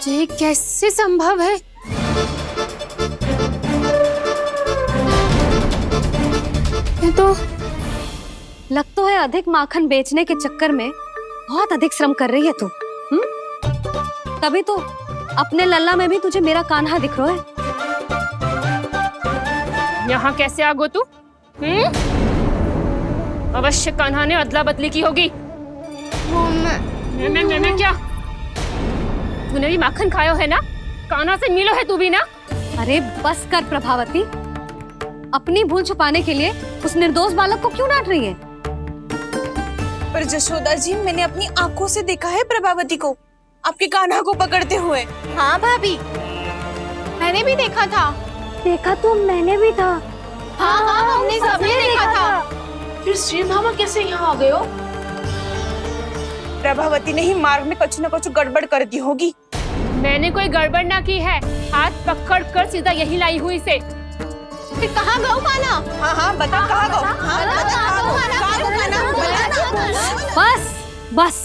ये कैसे संभव है? ये तो लग तो है अधिक माखन बेचने के चक्कर में बहुत अधिक श्रम कर रही है तू। तभी तो अपने लल्ला में भी तुझे मेरा कान्हा दिख रहा है। यहाँ कैसे आ गो तू? अवश्य कान्हा ने अदला बदली की होगी। मैं क्या? तूने भी माखन खायो है ना? कान्हा से मिलो है तू भी ना? अरे बस कर प्रभावती, अपनी भूल छुपाने के लिए उस निर्दोष बालक को क्यों डांट रही है? पर जशोदा जी, मैंने अपनी आंखों से देखा है प्रभावती को आपके कान्हा को पकड़ते हुए। हाँ भाभी, मैंने भी देखा था। देखा तो मैंने भी था। हाँ हाँ, हमने सबने देखा था। फिर श्रीधामा कैसे यहाँ आ गए हो? प्रभावती ने ही मार्ग में कुछ न कुछ गड़बड़ कर दी होगी। मैंने कोई गड़बड़ ना की है, हाथ पकड़ कर सीधा यही लाई हुई इसे। फिर कहाँ गौ कान्हा? हाँ हाँ बता, कहाँ गौ? हाँ बस बस,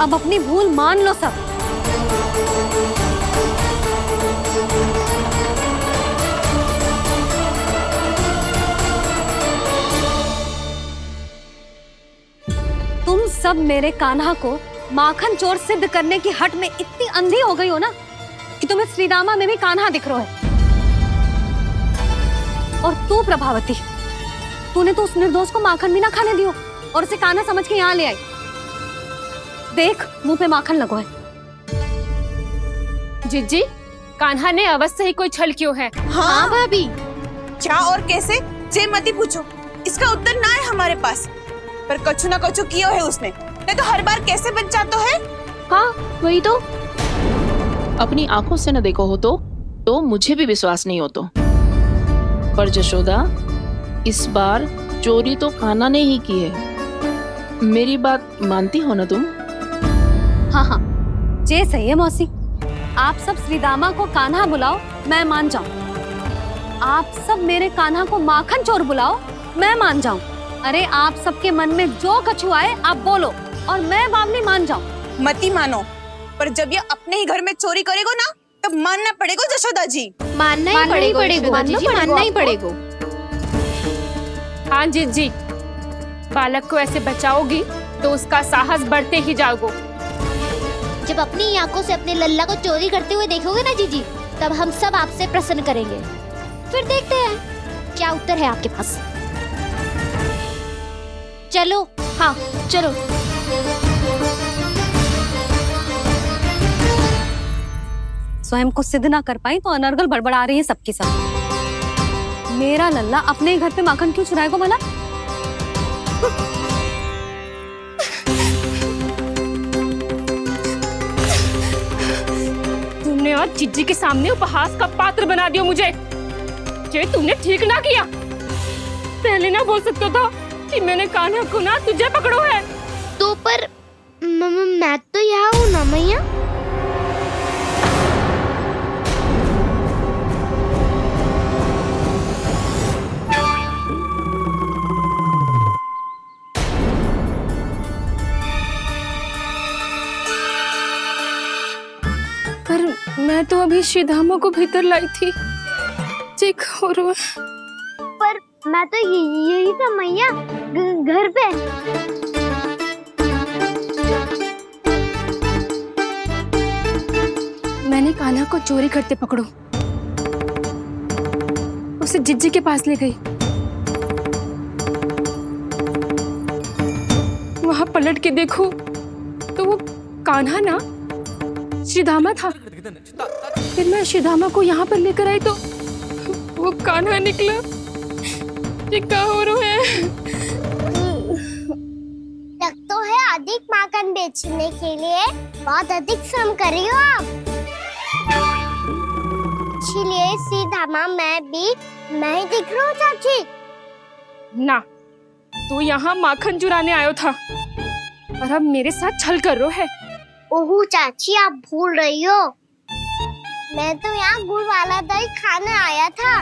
अब अपनी भूल मान लो सब। तुम सब मेरे कान्हा को माखन चोर सिद्ध करने की हट में इतनी अंधी हो गई हो ना कि तुम्हें श्रीदामा में भी कान्हा दिख रहा है। और तू प्रभावती, तूने तो उस निर्दोष को माखन भी ना खाने दियो और उसे कान्हा समझ के यहाँ ले आई। देख, मुंह पे माखन लगो है। जिज्जी, कान्हा ने अवश्य ही कोई छल क्यों है। हाँ भाभी, क्या और कैसे जे मती पूछो, इसका उत्तर ना है हमारे पास। पर कछु ना कछु किया है उसने, नहीं तो हर बार कैसे बच जाता है। हाँ वही तो, अपनी आंखों से न देखो हो तो मुझे भी विश्वास नहीं हो तो। पर जशोदा, इस बार चोरी तो कान्हा ने ही की है। मेरी बात मानती हो ना तुम? हाँ हाँ, जे सही है मौसी। आप सब श्रीदामा को कान्हा बुलाओ, मैं मान जाऊं। आप सब मेरे कान्हा को माखन चोर बुलाओ, मैं मान जाऊं। अरे आप सबके मन में जो कछु आए आप बोलो और मैं बावली मान जाऊं। मती मानो, पर जब ये अपने ही घर में चोरी करेगो ना, तब मानना पड़ेगा जशोदा जी। मानना ही पड़ेगा, मानना ही पड़ेगा। हाँ जिज्जी, बालक को ऐसे बचाओगी तो उसका साहस बढ़ते ही जाओगे। जब अपनी आंखों से अपने लल्ला को चोरी करते हुए देखोगे ना जीजी, तब हम सब आपसे प्रसन्न करेंगे। फिर देखते हैं क्या उत्तर है आपके पास। चलो। हाँ चलो। स्वयं को सिद्ध ना कर पाई तो अनर्गल बड़बड़ा रही है सबके सब। मेरा लल्ला अपने ही घर पे माखन क्यों चुराएगा भला? तुमने आज जिज्जी के सामने उपहास का पात्र बना दिया मुझे। ये तुमने ठीक ना किया। पहले ना बोल सकता था कि मैंने कान्हा को ना तुझे पकड़ो है। तो पर मैं तो यहाँ हूँ ना मैया। पर मैं तो अभी श्रीधामा को भीतर लाई थी। चेक हो रहा है। पर मैं तो यही था मैया, घर पे। मैंने कान्हा को चोरी करते पकड़ो, उसे जिज्जी के पास ले गई। वहां पलट के देखो तो वो कान्हा ना श्रीधामा था। फिर मैं श्रीधामा को यहाँ पर लेकर आई तो वो कान्हा निकला। ये क्या हो रहा है? लग तो है अधिक माखन बेचने के लिए बहुत अधिक श्रम कर रही हो आप। इसलिए सीधामा मैं ही दिख रहा हूँ चाची। ना, तू यहाँ माखन चुराने आयो था और अब मेरे साथ छल कर रहा है। ओह चाची, आप भूल रही हो, मैं तो यहाँ गुड़ वाला दही खाने आया था।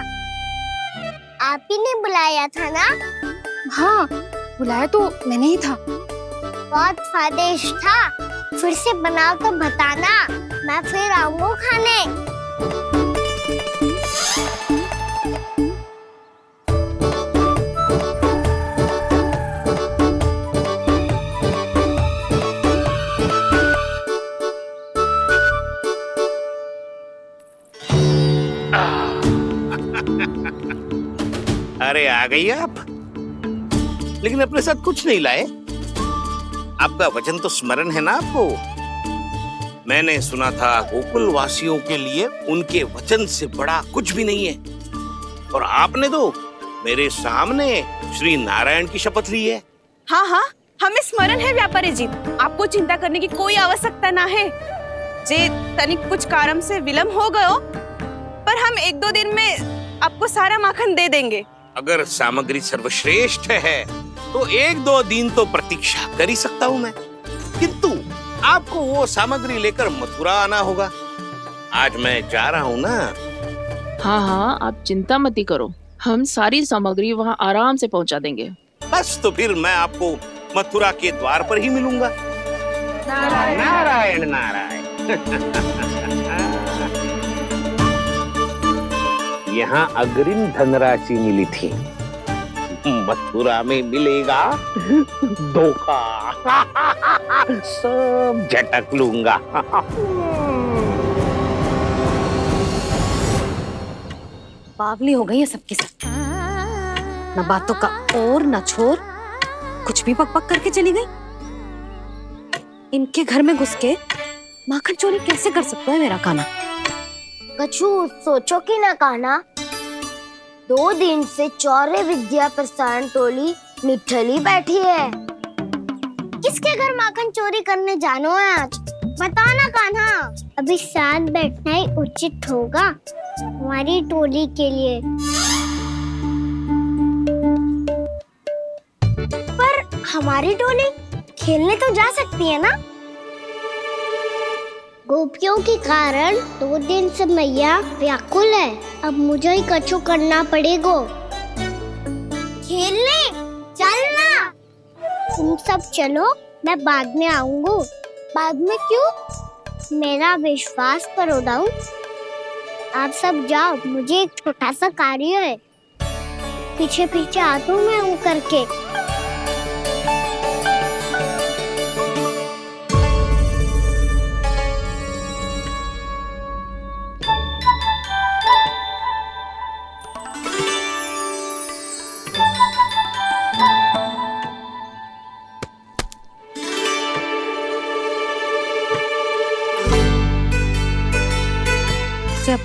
आप ही ने बुलाया था ना? हाँ, बुलाया तो मैंने ही था। बहुत स्वादिष्ट था। फिर से बनाओ तो बताना, मैं फिर आऊंगा खाने। अरे आ गई आप, लेकिन अपने साथ कुछ नहीं लाए। आपका वचन तो स्मरण है ना आपको? मैंने सुना था गोकुल वासियों के लिए उनके वचन से बड़ा कुछ भी नहीं है। और आपने तो मेरे सामने श्री नारायण की शपथ ली है। हाँ हाँ, हमें स्मरण है व्यापारी जी। आपको चिंता करने की कोई आवश्यकता ना है। जे तनिक कुछ कारण से विलंब हो गयो, पर हम 1-2 दिन में आपको सारा माखन दे देंगे। अगर सामग्री सर्वश्रेष्ठ है तो 1-2 दिन तो प्रतीक्षा कर ही सकता हूँ मैं, किंतु आपको वो सामग्री लेकर मथुरा आना होगा। आज मैं जा रहा हूँ ना। हाँ हाँ, आप चिंता मत करो, हम सारी सामग्री वहाँ आराम से पहुँचा देंगे। बस तो फिर मैं आपको मथुरा के द्वार पर ही मिलूंगा। नारायण नारायण नारायण। यहाँ अग्रिम धनराशि मिली थी, मथुरा में मिलेगा धोखा। सब झटक लूंगा। बावली हो गई है सबकी सब। न बातों का और न छोर, कुछ भी बक बक करके चली गई। इनके घर में घुस के माखन चोरी कैसे कर सकता है मेरा कान्हा? कछु सोचो कि ना कान्हा, 2 दिन से चौरे विद्या प्रसारण टोली निठली बैठी है। किसके घर माखन चोरी करने जानो है आज? बताओ ना कान्हा। अभी साथ बैठना ही उचित होगा हमारी टोली के लिए। पर हमारी टोली खेलने तो जा सकती है ना? गोपियों के कारण 2 दिन से मैया व्याकुल है। अब मुझे ही कछु करना पड़ेगा। खेलने चलना। तुम सब चलो, मैं बाद में आऊंगा। बाद में क्यों? मेरा विश्वास करो दाऊ। आप सब जाओ, मुझे एक छोटा सा कार्य है। पीछे पीछे आता हूँ मैं हूँ करके।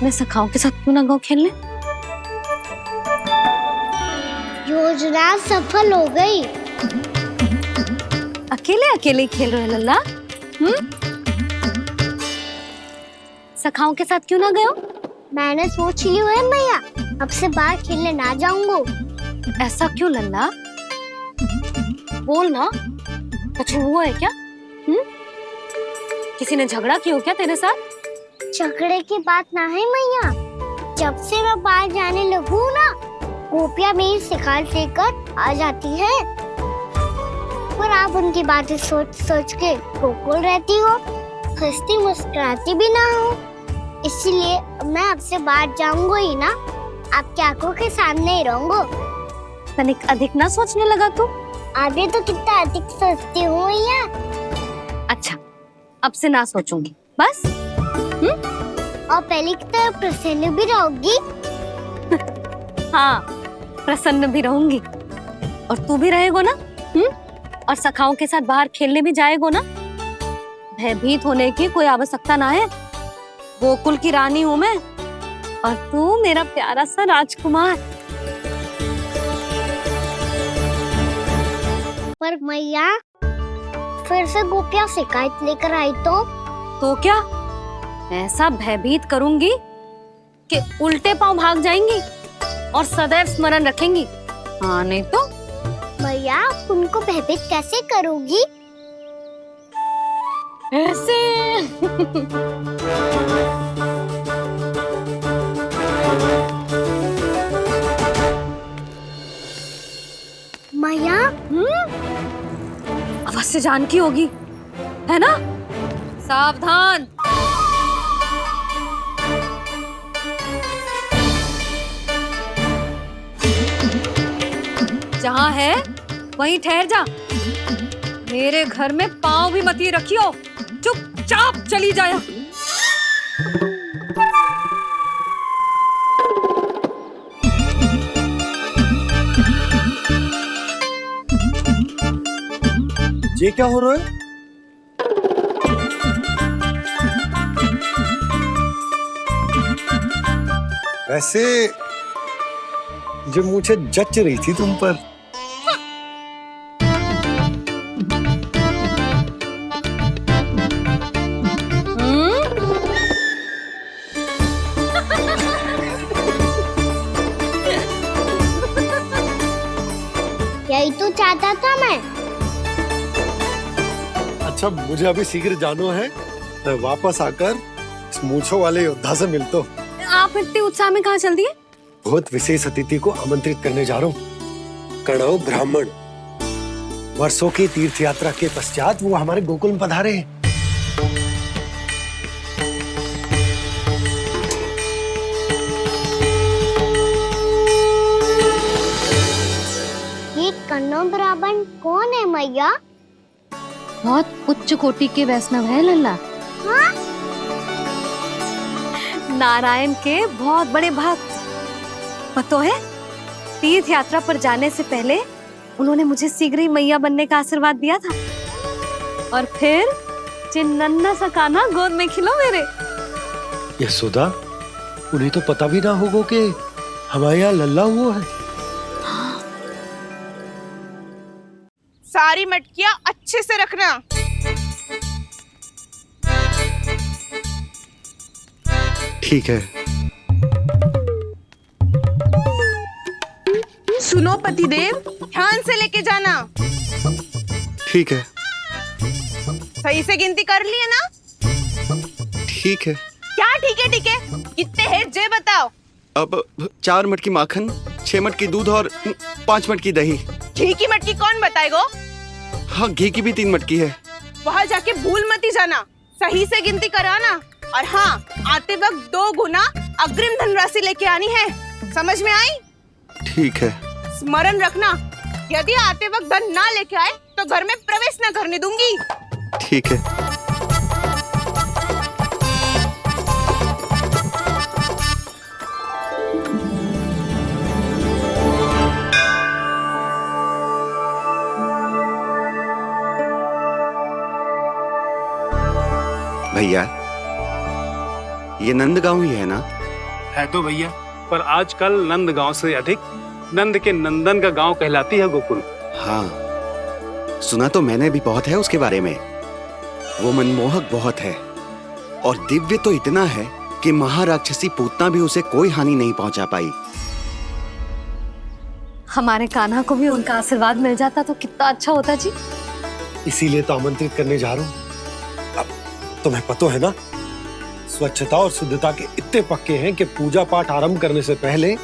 अपने सखाओं के साथ क्यों ना गाँव खेलने? योजना सफल हो गई। अकेले अकेले खेल रहे हो लल्ला? सखाओं के साथ क्यों ना गए हो? मैंने सोच लिया है मैया, अब से बाहर खेलने ना जाऊंगा। ऐसा क्यों लल्ला? बोल ना, कुछ हुआ है क्या? किसी ने झगड़ा किया हो क्या तेरे साथ? झगड़े की बात ना है मैया, जब से मैं बाहर जाने लगू ना, गोपियां मेरी शिकायत लेकर आ जाती है। पर आप उनकी बातें सोच सोच के गोकुल रहती हो, हंसती मुस्कुराती भी ना हो। इसलिए मैं आपसे बाहर जाऊंगा ही ना, आपकी आंखों के सामने ही रहूंगा। तनिक अधिक ना सोचने लगा तू? आगे तो कितना अधिक सोचती हूँ मैया। अच्छा, अब से ना सोचूंगी बस। और पहले की तरह प्रसन्न भी रहोगी। हाँ, प्रसन्न भी रहूंगी। और तू भी रहेगो ना? और सखाओं के साथ बाहर खेलने भी जाएगो ना? भयभीत होने की कोई आवश्यकता ना है। गोकुल की रानी हूँ मैं, और तू मेरा प्यारा सा राजकुमार। पर मैया, फिर से गोपियां शिकायत लेकर आई तो क्या? ऐसा भयभीत करूंगी कि उल्टे पांव भाग जाएंगी और सदैव स्मरण रखेंगी। हाँ नहीं तो? मैया, उनको भयभीत कैसे करोगी? ऐसे। मैया, अवश्य जानकी होगी, है ना? सावधान। जहाँ है वहीं ठहर जा। मेरे घर में पाँव भी मत ही रखियो, चुपचाप चली जाया। ये क्या हो रहा है? वैसे जो मुझे जच रही थी तुम पर। यही तो चाहता था मैं। अच्छा, मुझे अभी शीघ्र जाना है। मैं वापस आकर इस मूंछों वाले योद्धा से मिलता हूँ। आप इतने उत्साह में कहाँ चल दिए? बहुत विशेष अतिथि को आमंत्रित करने जा रहा हूँ। कणव ब्राह्मण वर्षों की तीर्थ यात्रा के पश्चात वो हमारे गोकुल में पधारे हैं। ये कन्नौ ब्राह्मण कौन है मैया? बहुत उच्च कोटि के वैष्णव है लल्ला। हाँ? नारायण के बहुत बड़े भक्त। पता है, तीर्थ यात्रा पर जाने से पहले उन्होंने मुझे शीघ्र ही मैया बनने का आशीर्वाद दिया था। और फिर चिन्नन्ना सा कान्हा गोद में खिलो मेरे। यशोदा, उन्हें तो पता भी ना होगा कि हमारे यहाँ लल्ला हुआ है। सारी मटकियां अच्छे से रखना। ठीक है। सुनो पतिदेव, ध्यान से लेके जाना। ठीक है। सही से गिनती कर लिए ना? ठीक है। क्या ठीक है ठीक है? कितने हैं जे बताओ। अब 4 मटकी माखन, 6 मटकी दूध और 5 मटकी दही। घी की मटकी कौन बताएगा? हाँ, घी की भी 3 मटकी है। वहाँ जाके भूल मत ही जाना, सही से गिनती कराना। और हाँ, आते वक्त 2 गुना अग्रिम धनराशि लेके आनी है। समझ में आई? ठीक है। स्मरण रखना, यदि आते वक्त धन ना लेके आए तो घर में प्रवेश न करने दूंगी। ठीक है। भैया, ये नंदगांव ही है ना? है तो भैया, पर आजकल नंद गांव से अधिक नंद के नंदन का गांव कहलाती है गोकुल। हाँ, सुना तो मैंने भी बहुत है उसके बारे में। वो मनमोहक बहुत है और दिव्य तो इतना है कि महाराक्षसी पूतना भी उसे कोई हानि नहीं पहुंचा पाई। हमारे कान्हा को भी उनका आशीर्वाद मिल जाता तो कितना अच्छा होता जी। इसीलिए तो आमंत्रित करने जा रहा हूँ। अब तुम्हें पता है ना, स्वच्छता और शुद्धता के इतने पक्के हैं कि पूजा पाठ आरंभ करने से पहले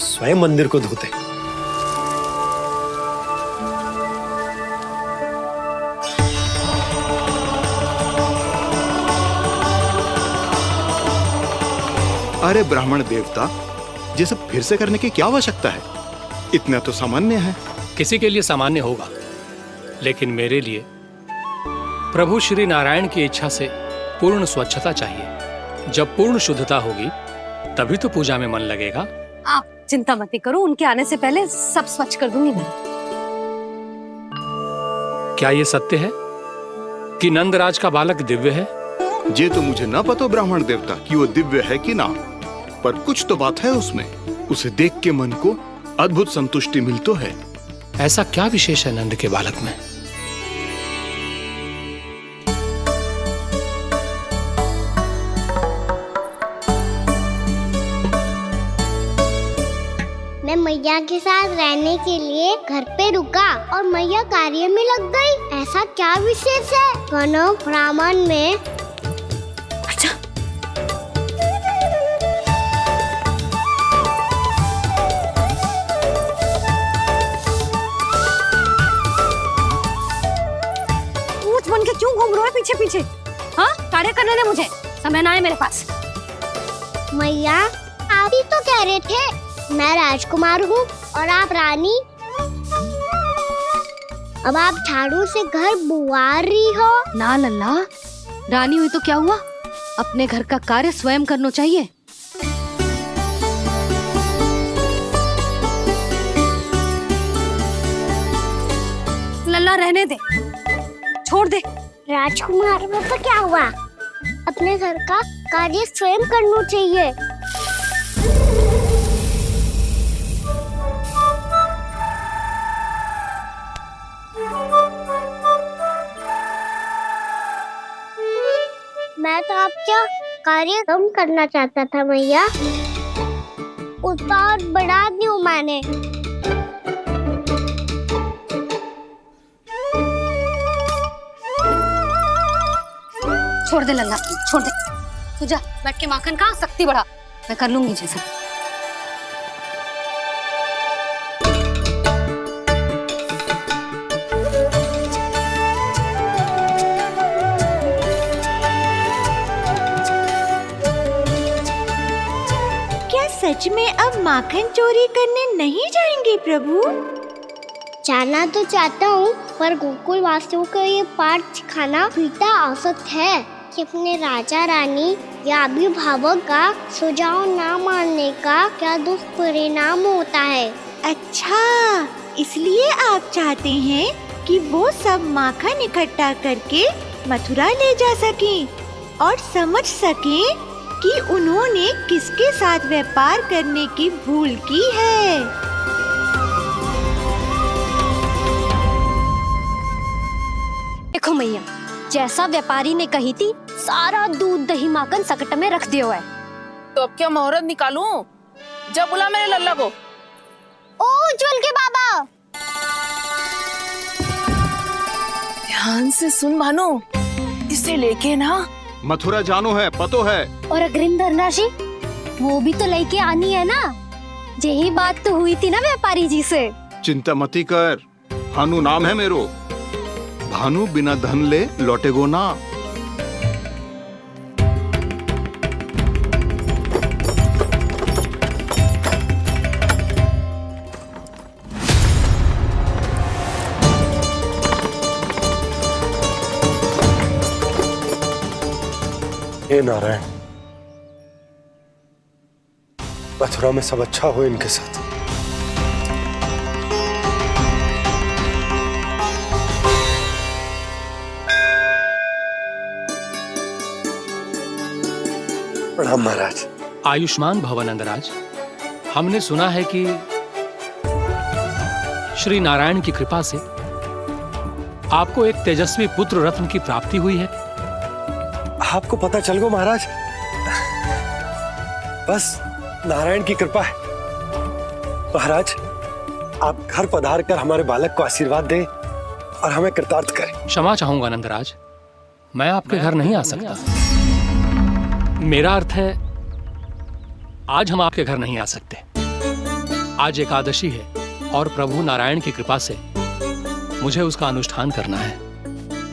स्वयं मंदिर को धोते हैं। अरे ब्राह्मण देवता, ये सब फिर से करने की क्या आवश्यकता है? इतना तो सामान्य है। किसी के लिए सामान्य होगा, लेकिन मेरे लिए प्रभु श्री नारायण की इच्छा से पूर्ण स्वच्छता चाहिए। जब पूर्ण शुद्धता होगी तभी तो पूजा में मन लगेगा। आप चिंता मत करो, उनके आने से पहले सब स्वच्छ कर दूंगी मैं। क्या ये सत्य है कि नंदराज का बालक दिव्य है? ये तो मुझे ना पता ब्राह्मण देवता कि वो दिव्य है कि ना, पर कुछ तो बात है उसमें। उसे देख के मन को अद्भुत संतुष्टि मिल तो है। ऐसा क्या विशेष है नंद के बालक में? मैं मैया के साथ रहने के लिए घर पे रुका और मैया कार्य में लग गई। ऐसा क्या विशेष है कनव ब्राह्मण में? बन के क्यों घूम रहे हो पीछे पीछे? हाँ, कार्य करने दे मुझे, समय ना है मेरे पास। मैया, आप ही तो कह रहे थे मैं राजकुमार हूँ और आप रानी। अब आप झाड़ू से घर बुआर रही हो। ना लल्ला, रानी हुई तो क्या हुआ, अपने घर का कार्य स्वयं करना चाहिए। लल्ला रहने दे, छोड़ दे। राजकुमार में तो क्या हुआ, अपने घर का कार्य स्वयं करना चाहिए। मैं तो आपका कार्य कम करना चाहता था मैया, उसका और बढ़ा दूं मैंने। छोड़ दे लल्ला, छोड़ दे। तू जा बैठ के माखन खा, शक्ति बढ़ा, मैं कर लूंगी जैसा। क्या सच में अब माखन चोरी करने नहीं जाएंगे प्रभु? जाना तो चाहता हूँ, पर गोकुल वासियों को ये पाठ सिखाना पिता औसत है कि अपने राजा रानी या अभिभावक का सुझाव ना मानने का क्या दुष्परिणाम होता है। अच्छा, इसलिए आप चाहते हैं कि वो सब माखन इकट्ठा करके मथुरा ले जा सकें और समझ सकें कि उन्होंने किसके साथ व्यापार करने की भूल की है। देखो मैया, जैसा व्यापारी ने कही थी, सारा दूध दही माखन सकट में रख दिया है। तो अब क्या मुहूर्त निकालूं? जब बुला मेरे लल्ला को। ओ उज्जवल के बाबा, ध्यान से सुन भानु, इसे लेके ना मथुरा जानो है, पतो है। और अग्रिम धनराशि वो भी तो लेके आनी है ना। यही बात तो हुई थी ना व्यापारी जी से। चिंता मती कर, भानु नाम है मेरो। भानु बिना धन ले लौटेगो ना। हे नारायण, मथुरा में सब अच्छा हो इनके साथ। प्रणाम महाराज। आयुष्मान भव नंदराज। हमने सुना है कि श्री नारायण की कृपा से आपको एक तेजस्वी पुत्र रत्न की प्राप्ति हुई है। आपको पता चल गो महाराज, बस नारायण की कृपा है। महाराज, आप घर पधार कर हमारे बालक को आशीर्वाद दें और हमें कृतार्थ करें। क्षमा चाहूंगा नंदराज, मैं आपके घर नहीं आ सकता। मेरा अर्थ है आज हम आपके घर नहीं आ सकते। आज एकादशी है और प्रभु नारायण की कृपा से मुझे उसका अनुष्ठान करना है।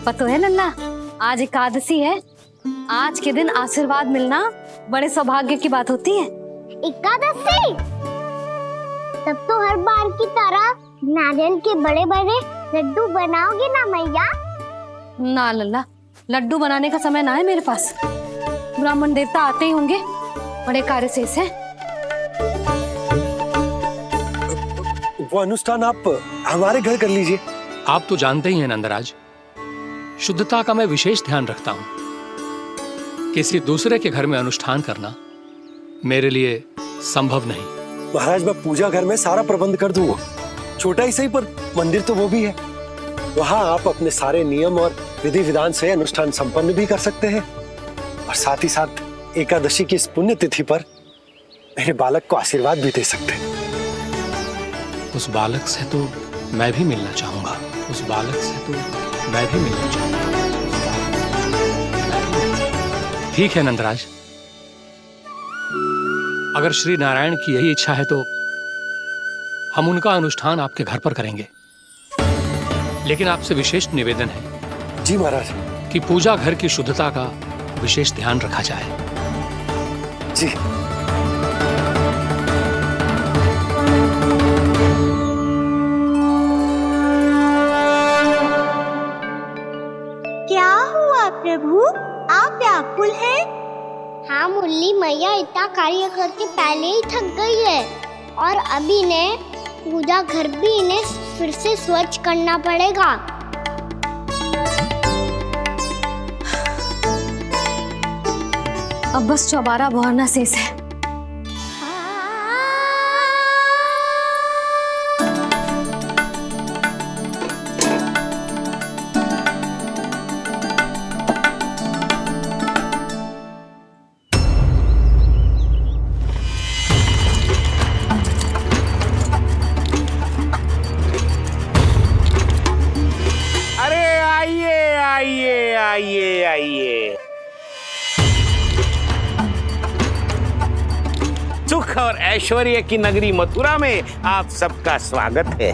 पता है लल्ला, आज एकादशी है। आज के दिन आशीर्वाद मिलना बड़े सौभाग्य की बात होती है। एकादशी, तब तो हर बार की तरह नारियल के बड़े बड़े लड्डू बनाओगे ना मैया? ना लल्ला, लड्डू बनाने का समय ना है मेरे पास। ब्राह्मण देवता आते ही होंगे, बड़े कार्य शेष हैं। वो अनुष्ठान आप हमारे घर कर लीजिए। आप तो जानते ही हैं नंदराज, शुद्धता का मैं विशेष ध्यान रखता हूं। किसी दूसरे के घर में अनुष्ठान करना मेरे लिए संभव नहीं। महाराज, मैं पूजा घर में सारा प्रबंध कर दूंगा। छोटा ही सही, पर मंदिर तो वो भी है। वहां आप अपने सारे नियम और विधि विधान से अनुष्ठान संपन्न भी कर सकते हैं और साथ ही साथ एकादशी की इस पुण्य तिथि पर मेरे बालक को आशीर्वाद भी दे सकते हैं। उस बालक से तो मैं भी मिलना चाहूंगा। उस बालक से तो मैं भी मिलना चाहूंगा। ठीक है नंदराज, अगर श्री नारायण की यही इच्छा है तो हम उनका अनुष्ठान आपके घर पर करेंगे। लेकिन आपसे विशेष निवेदन है। जी महाराज। कि पूजा घर की शुद्धता का विशेष ध्यान रखा जाए। जी। क्या हुआ प्रभु, आप व्याकुल हैं? हाँ मुरली, मैया इतना कार्य करके पहले ही थक गई है और अभी इन्हें पूजा घर भी इन्हें फिर से स्वच्छ करना पड़ेगा। अब बस चौबारा बहारना शेष है। आइए। सुख और ऐश्वर्य की नगरी मथुरा में आप सबका स्वागत है।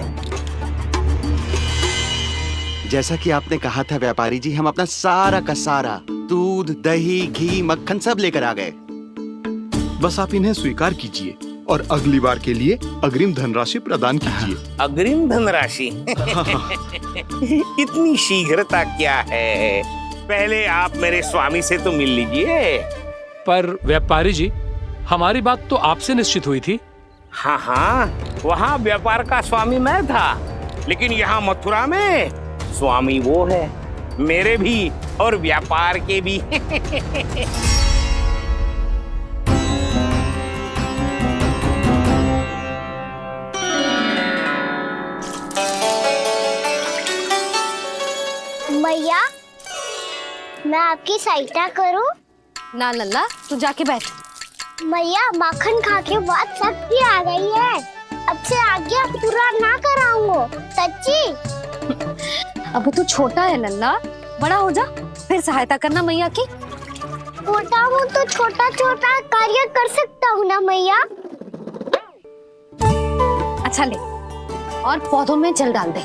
जैसा कि आपने कहा था व्यापारी जी, हम अपना सारा का सारा दूध, दही, घी, मक्खन सब लेकर आ गए। बस आप इन्हें स्वीकार कीजिए और अगली बार के लिए अग्रिम धनराशि प्रदान कीजिए। अग्रिम धनराशि? इतनी शीघ्रता क्या है? पहले आप मेरे स्वामी से तो मिल लीजिए। पर व्यापारी जी, हमारी बात तो आपसे निश्चित हुई थी। हाँ हाँ, वहाँ व्यापार का स्वामी मैं था, लेकिन यहाँ मथुरा में स्वामी वो है, मेरे भी और व्यापार के भी। मैया, मैं आपकी सहायता करूं? ना लल्ला, तू जाके बैठ। मैया, माखन खा के बहुत शक्ति आ गई है। अब से आगे पूरा ना कराऊंगा। सच्ची? अब तू छोटा है लल्ला, बड़ा हो जा फिर सहायता करना मैया की। छोटा हूँ तो छोटा छोटा कार्य कर सकता हूँ ना मैया। अच्छा ले, और पौधों में जल डाल दे।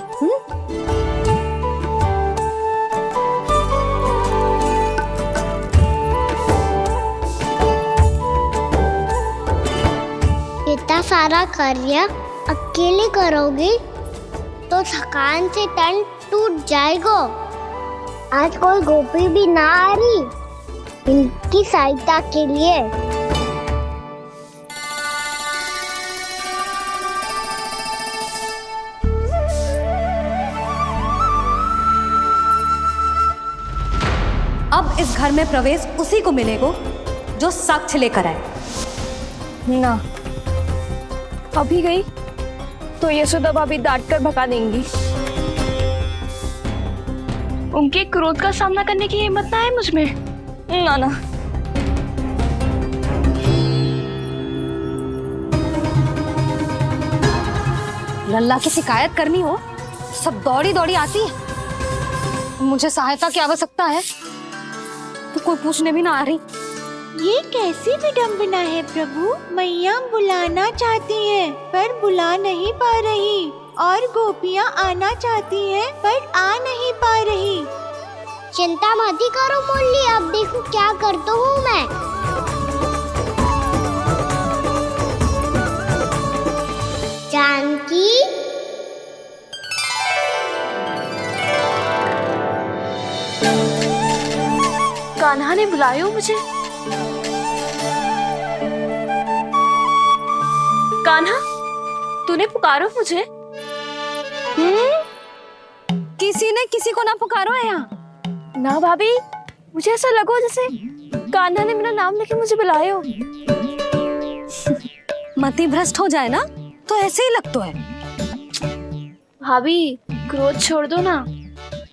इतना सारा कार्य अकेले करोगी तो थकान से तन टूट जाएगा। आज कोई गोपी भी ना आ रही इनकी सहायता के लिए। अब इस घर में प्रवेश उसी को मिलेगा जो साक्ष्य लेकर आए। ना, अभी गई तो यशोदा भाभी डांट कर भगा देंगी। उनके क्रोध का सामना करने की हिम्मत ना है मुझ में। ना ना, लल्ला की शिकायत करनी हो सब दौड़ी दौड़ी आती है। मुझे सहायता की आवश्यकता है तो कोई पूछने भी ना आ रही। ये कैसी विडंबना है प्रभु। मैया बुलाना चाहती हैं पर बुला नहीं पा रही, और गोपियाँ आना चाहती हैं पर आ नहीं पा रही। चिंता मत ही करो मुरली, अब देखो क्या करता हूँ मैं। जानकी, कान्हा ने बुलाया हो मुझे। कान्हा, तूने पुकारो मुझे। किसी ने किसी को ना पुकारो है यहाँ। ना भाभी, मुझे ऐसा लगो जैसे कान्हा ने मेरा नाम लेके मुझे बुलाया हो। मति भ्रष्ट हो जाए ना तो ऐसे ही लगता है। भाभी, क्रोध छोड़ दो ना।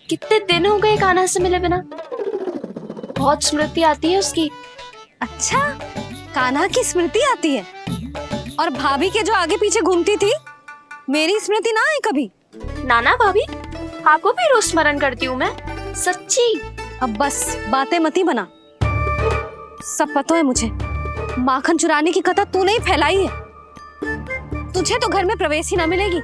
कितने दिन हो गए कान्हा से मिले बिना। बहुत स्मृति आती है उसकी। अच्छा, कान्हा की स्मृति आती है? और भाभी के जो आगे पीछे घूमती थी, मेरी स्मृति ना है कभी? नाना भाभी, आपको भी रोज स्मरण करती हूँ मैं, सच्ची। अब बस बातें मत ही बना। सब पता है मुझे। माखन चुराने की कथा तूने ही फैलाई है। तुझे तो घर में प्रवेश ही ना मिलेगी।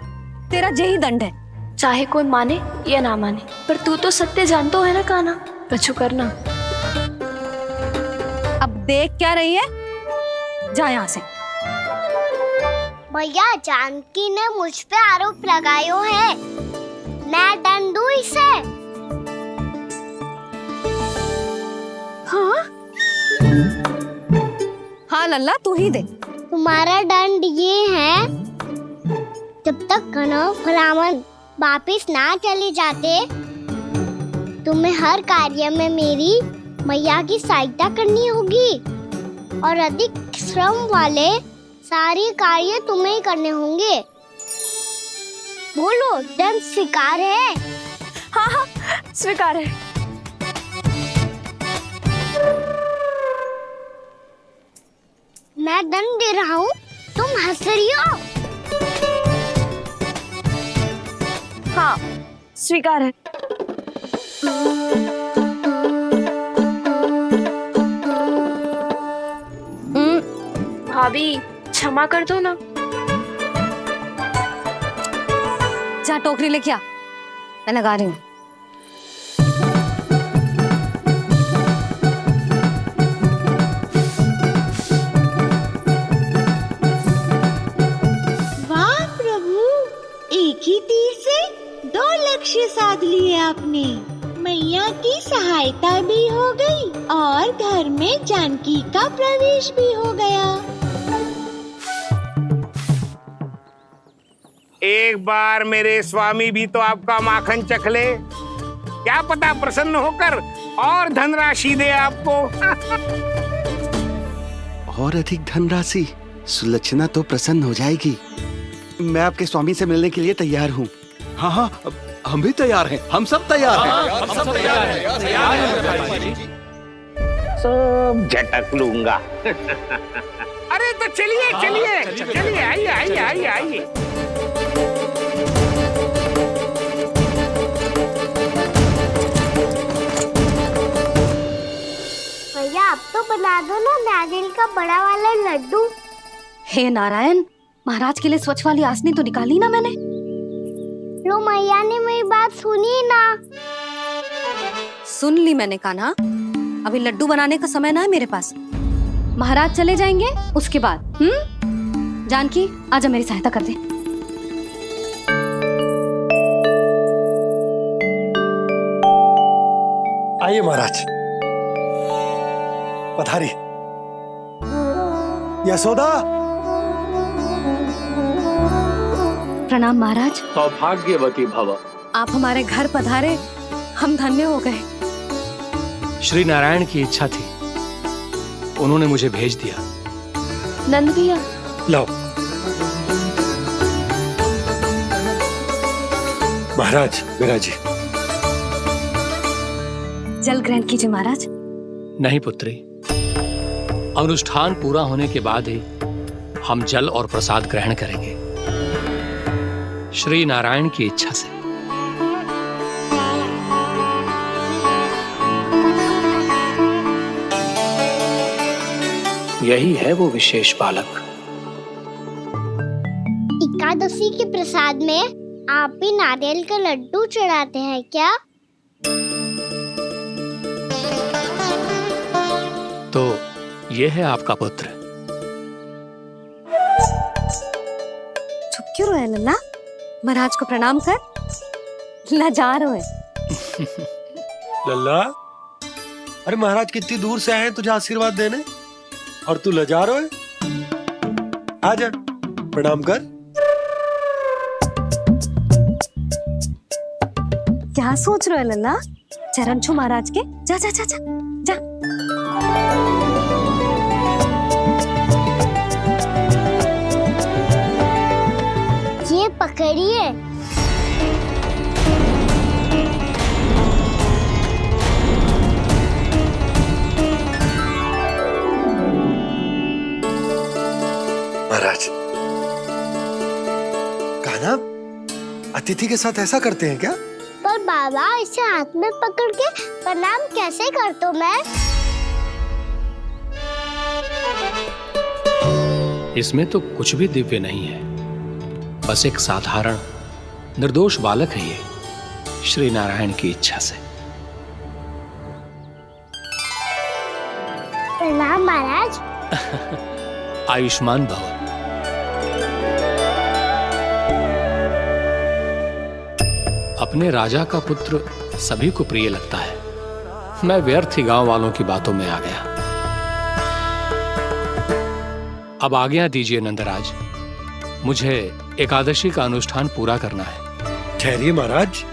तेरा यही दंड है। चाहे कोई माने या ना माने, पर तू तो सत्य जानतो है ना कान्हा। कछु करना। अब देख क्या रही है, जा यहाँ से। भैया, जानकी ने मुझ पे आरोप लगायो है, मैं दंड दूं इसे। हाँ हाँ लल्ला, तू ही दे। तुम्हारा दंड ये है, जब तक कनव ब्राह्मण वापिस ना चले जाते, तुम्हें हर कार्य में मेरी मैया की सहायता करनी होगी, और अधिक श्रम वाले सारे कार्य तुम्हें ही करने होंगे। बोलो, दंड स्वीकार है? हाँ हाँ, स्वीकार है। मैं दंड दे रहा हूँ, तुम हंस रही हो? हाँ, स्वीकार है। भाभी, क्षमा कर दो ना। जा टोकरी लेके आ, मैं लगा रही हूँ। वाह प्रभु, एक ही तीर से 2 लक्ष्य साध लिए आपने। मैया की सहायता भी हो गई और घर में जानकी का प्रवेश भी हो गया। एक बार मेरे स्वामी भी तो आपका माखन चख ले, क्या पता प्रसन्न होकर और धनराशि दे आपको। और अधिक धनराशि? सुलक्षणा तो प्रसन्न हो जाएगी। मैं आपके स्वामी से मिलने के लिए तैयार हूँ। हाँ हाँ, हम भी तैयार हैं। हम सब तैयार हैं। हम सब तैयार हैं। सब झटक लूंगा। अरे तो चलिए चलिए चलिए, आइए आइए आइए आइए। भैया, आप तो बना दो ना नारियल का बड़ा वाला लड्डू। हे नारायण, महाराज के लिए स्वच्छ वाली आसनी तो निकाली ना मैंने। लो, मैया ने मेरी बात सुनी ना। सुन ली मैंने कान्हा। अभी लड्डू बनाने का समय ना है मेरे पास। महाराज चले जाएंगे उसके बाद। जानकी, आजा मेरी सहायता कर दे। आइए महाराज, पधारी। यशोदा। प्रणाम महाराज। सौभाग्यवती भव। आप हमारे घर पधारे, हम धन्य हो गए। श्री नारायण की इच्छा थी, उन्होंने मुझे भेज दिया। नंद भैया। लाओ। महाराज, मेरा जी। जल ग्रहण कीजिए महाराज। नहीं पुत्री, अनुष्ठान पूरा होने के बाद ही हम जल और प्रसाद ग्रहण करेंगे, श्री नारायण की इच्छा से। यही है वो विशेष बालक। एकादशी के प्रसाद में आप भी नारियल का लड्डू चढ़ाते हैं क्या? तो ये है आपका पुत्र। चुप क्यों रहे लल्ला? महाराज को प्रणाम कर। लजा रहे लल्ला, अरे महाराज कितनी दूर से आए हैं तुझे आशीर्वाद देने और तू लजा रहा है? आजा, प्रणाम कर। क्या सोच रहे हो लल्ला? चरण छू महाराज के। जा जा जा जा जा। ये पकड़िए। महाराज, कान्हा, अतिथि के साथ ऐसा करते हैं क्या? पर बाबा, इसे हाथ में पकड़ के प्रणाम कैसे करता हूँ मैं? इसमें तो कुछ भी दिव्य नहीं है, बस एक साधारण निर्दोष बालक है ये, श्री नारायण की इच्छा से। प्रणाम महाराज। आयुष्मान भव। अपने राजा का पुत्र सभी को प्रिय लगता है। मैं व्यर्थ ही गांव वालों की बातों में आ गया। अब आज्ञा दीजिए नंदराज, मुझे एकादशी का अनुष्ठान पूरा करना है। ठहरिए महाराज,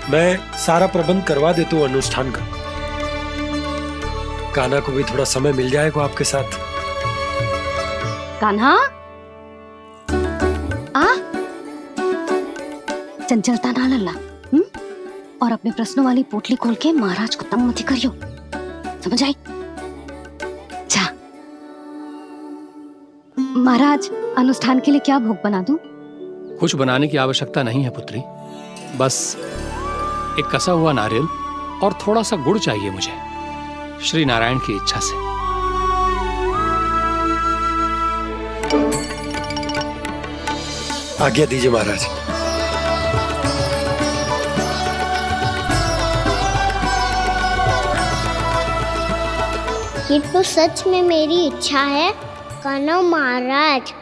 मैं सारा प्रबंध करवा देता हूँ अनुष्ठान का। कान्हा को भी थोड़ा समय मिल जाएगा आपके साथ। कान्हा, आ चंचलता ना लल्ला। और अपने प्रश्नों वाली पोटली खोल के महाराज को तंग मत करियो, समझ आई? जा। महाराज, अनुष्ठान के लिए क्या भोग बना दूं? कुछ बनाने की आवश्यकता नहीं है पुत्री, बस एक कसा हुआ नारियल और थोड़ा सा गुड़ चाहिए मुझे, श्री नारायण की इच्छा से। आज्ञा दीजिए महाराज। ये तो सच में मेरी इच्छा है कान्हा महाराज।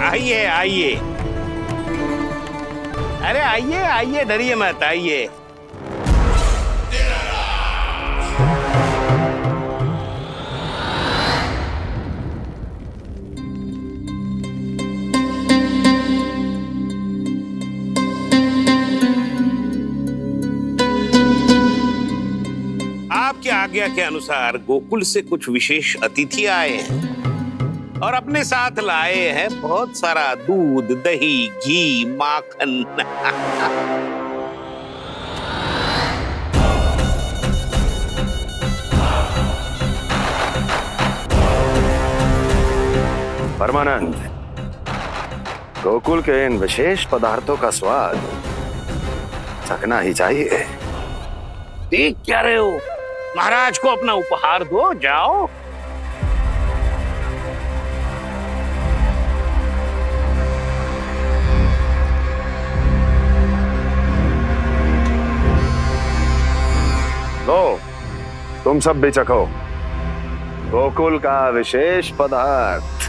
आइए आइए, अरे आइए आइए, डरिए मत, आइए। आपकी आज्ञा के अनुसार गोकुल से कुछ विशेष अतिथि आए हैं और अपने साथ लाए हैं बहुत सारा दूध, दही, घी, माखन। परमानंद, गोकुल के इन विशेष पदार्थों का स्वाद चखना ही चाहिए। देख क्या रहे हो? महाराज को अपना उपहार दो, जाओ। लो, तुम सब भी चखो गोकुल का विशेष पदार्थ।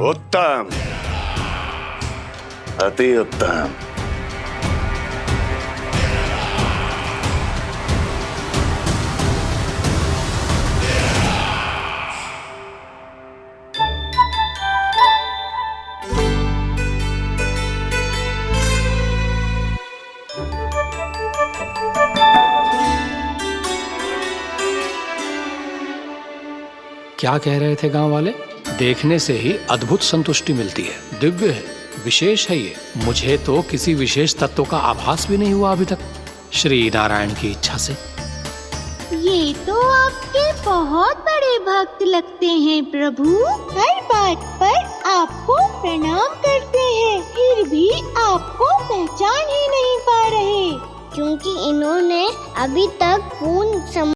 उत्तम, अति उत्तम। क्या कह रहे थे गांव वाले? देखने से ही अद्भुत संतुष्टि मिलती है, दिव्य है, विशेष है ये। मुझे तो किसी विशेष तत्व का आभास भी नहीं हुआ अभी तक, श्री नारायण की इच्छा से। ये तो आपके बहुत बड़े भक्त लगते हैं प्रभु। हर बात पर आपको प्रणाम करते हैं, फिर भी आपको पहचान ही नहीं पा रहे। क्योंकि इन्होंने अभी तक पूर्ण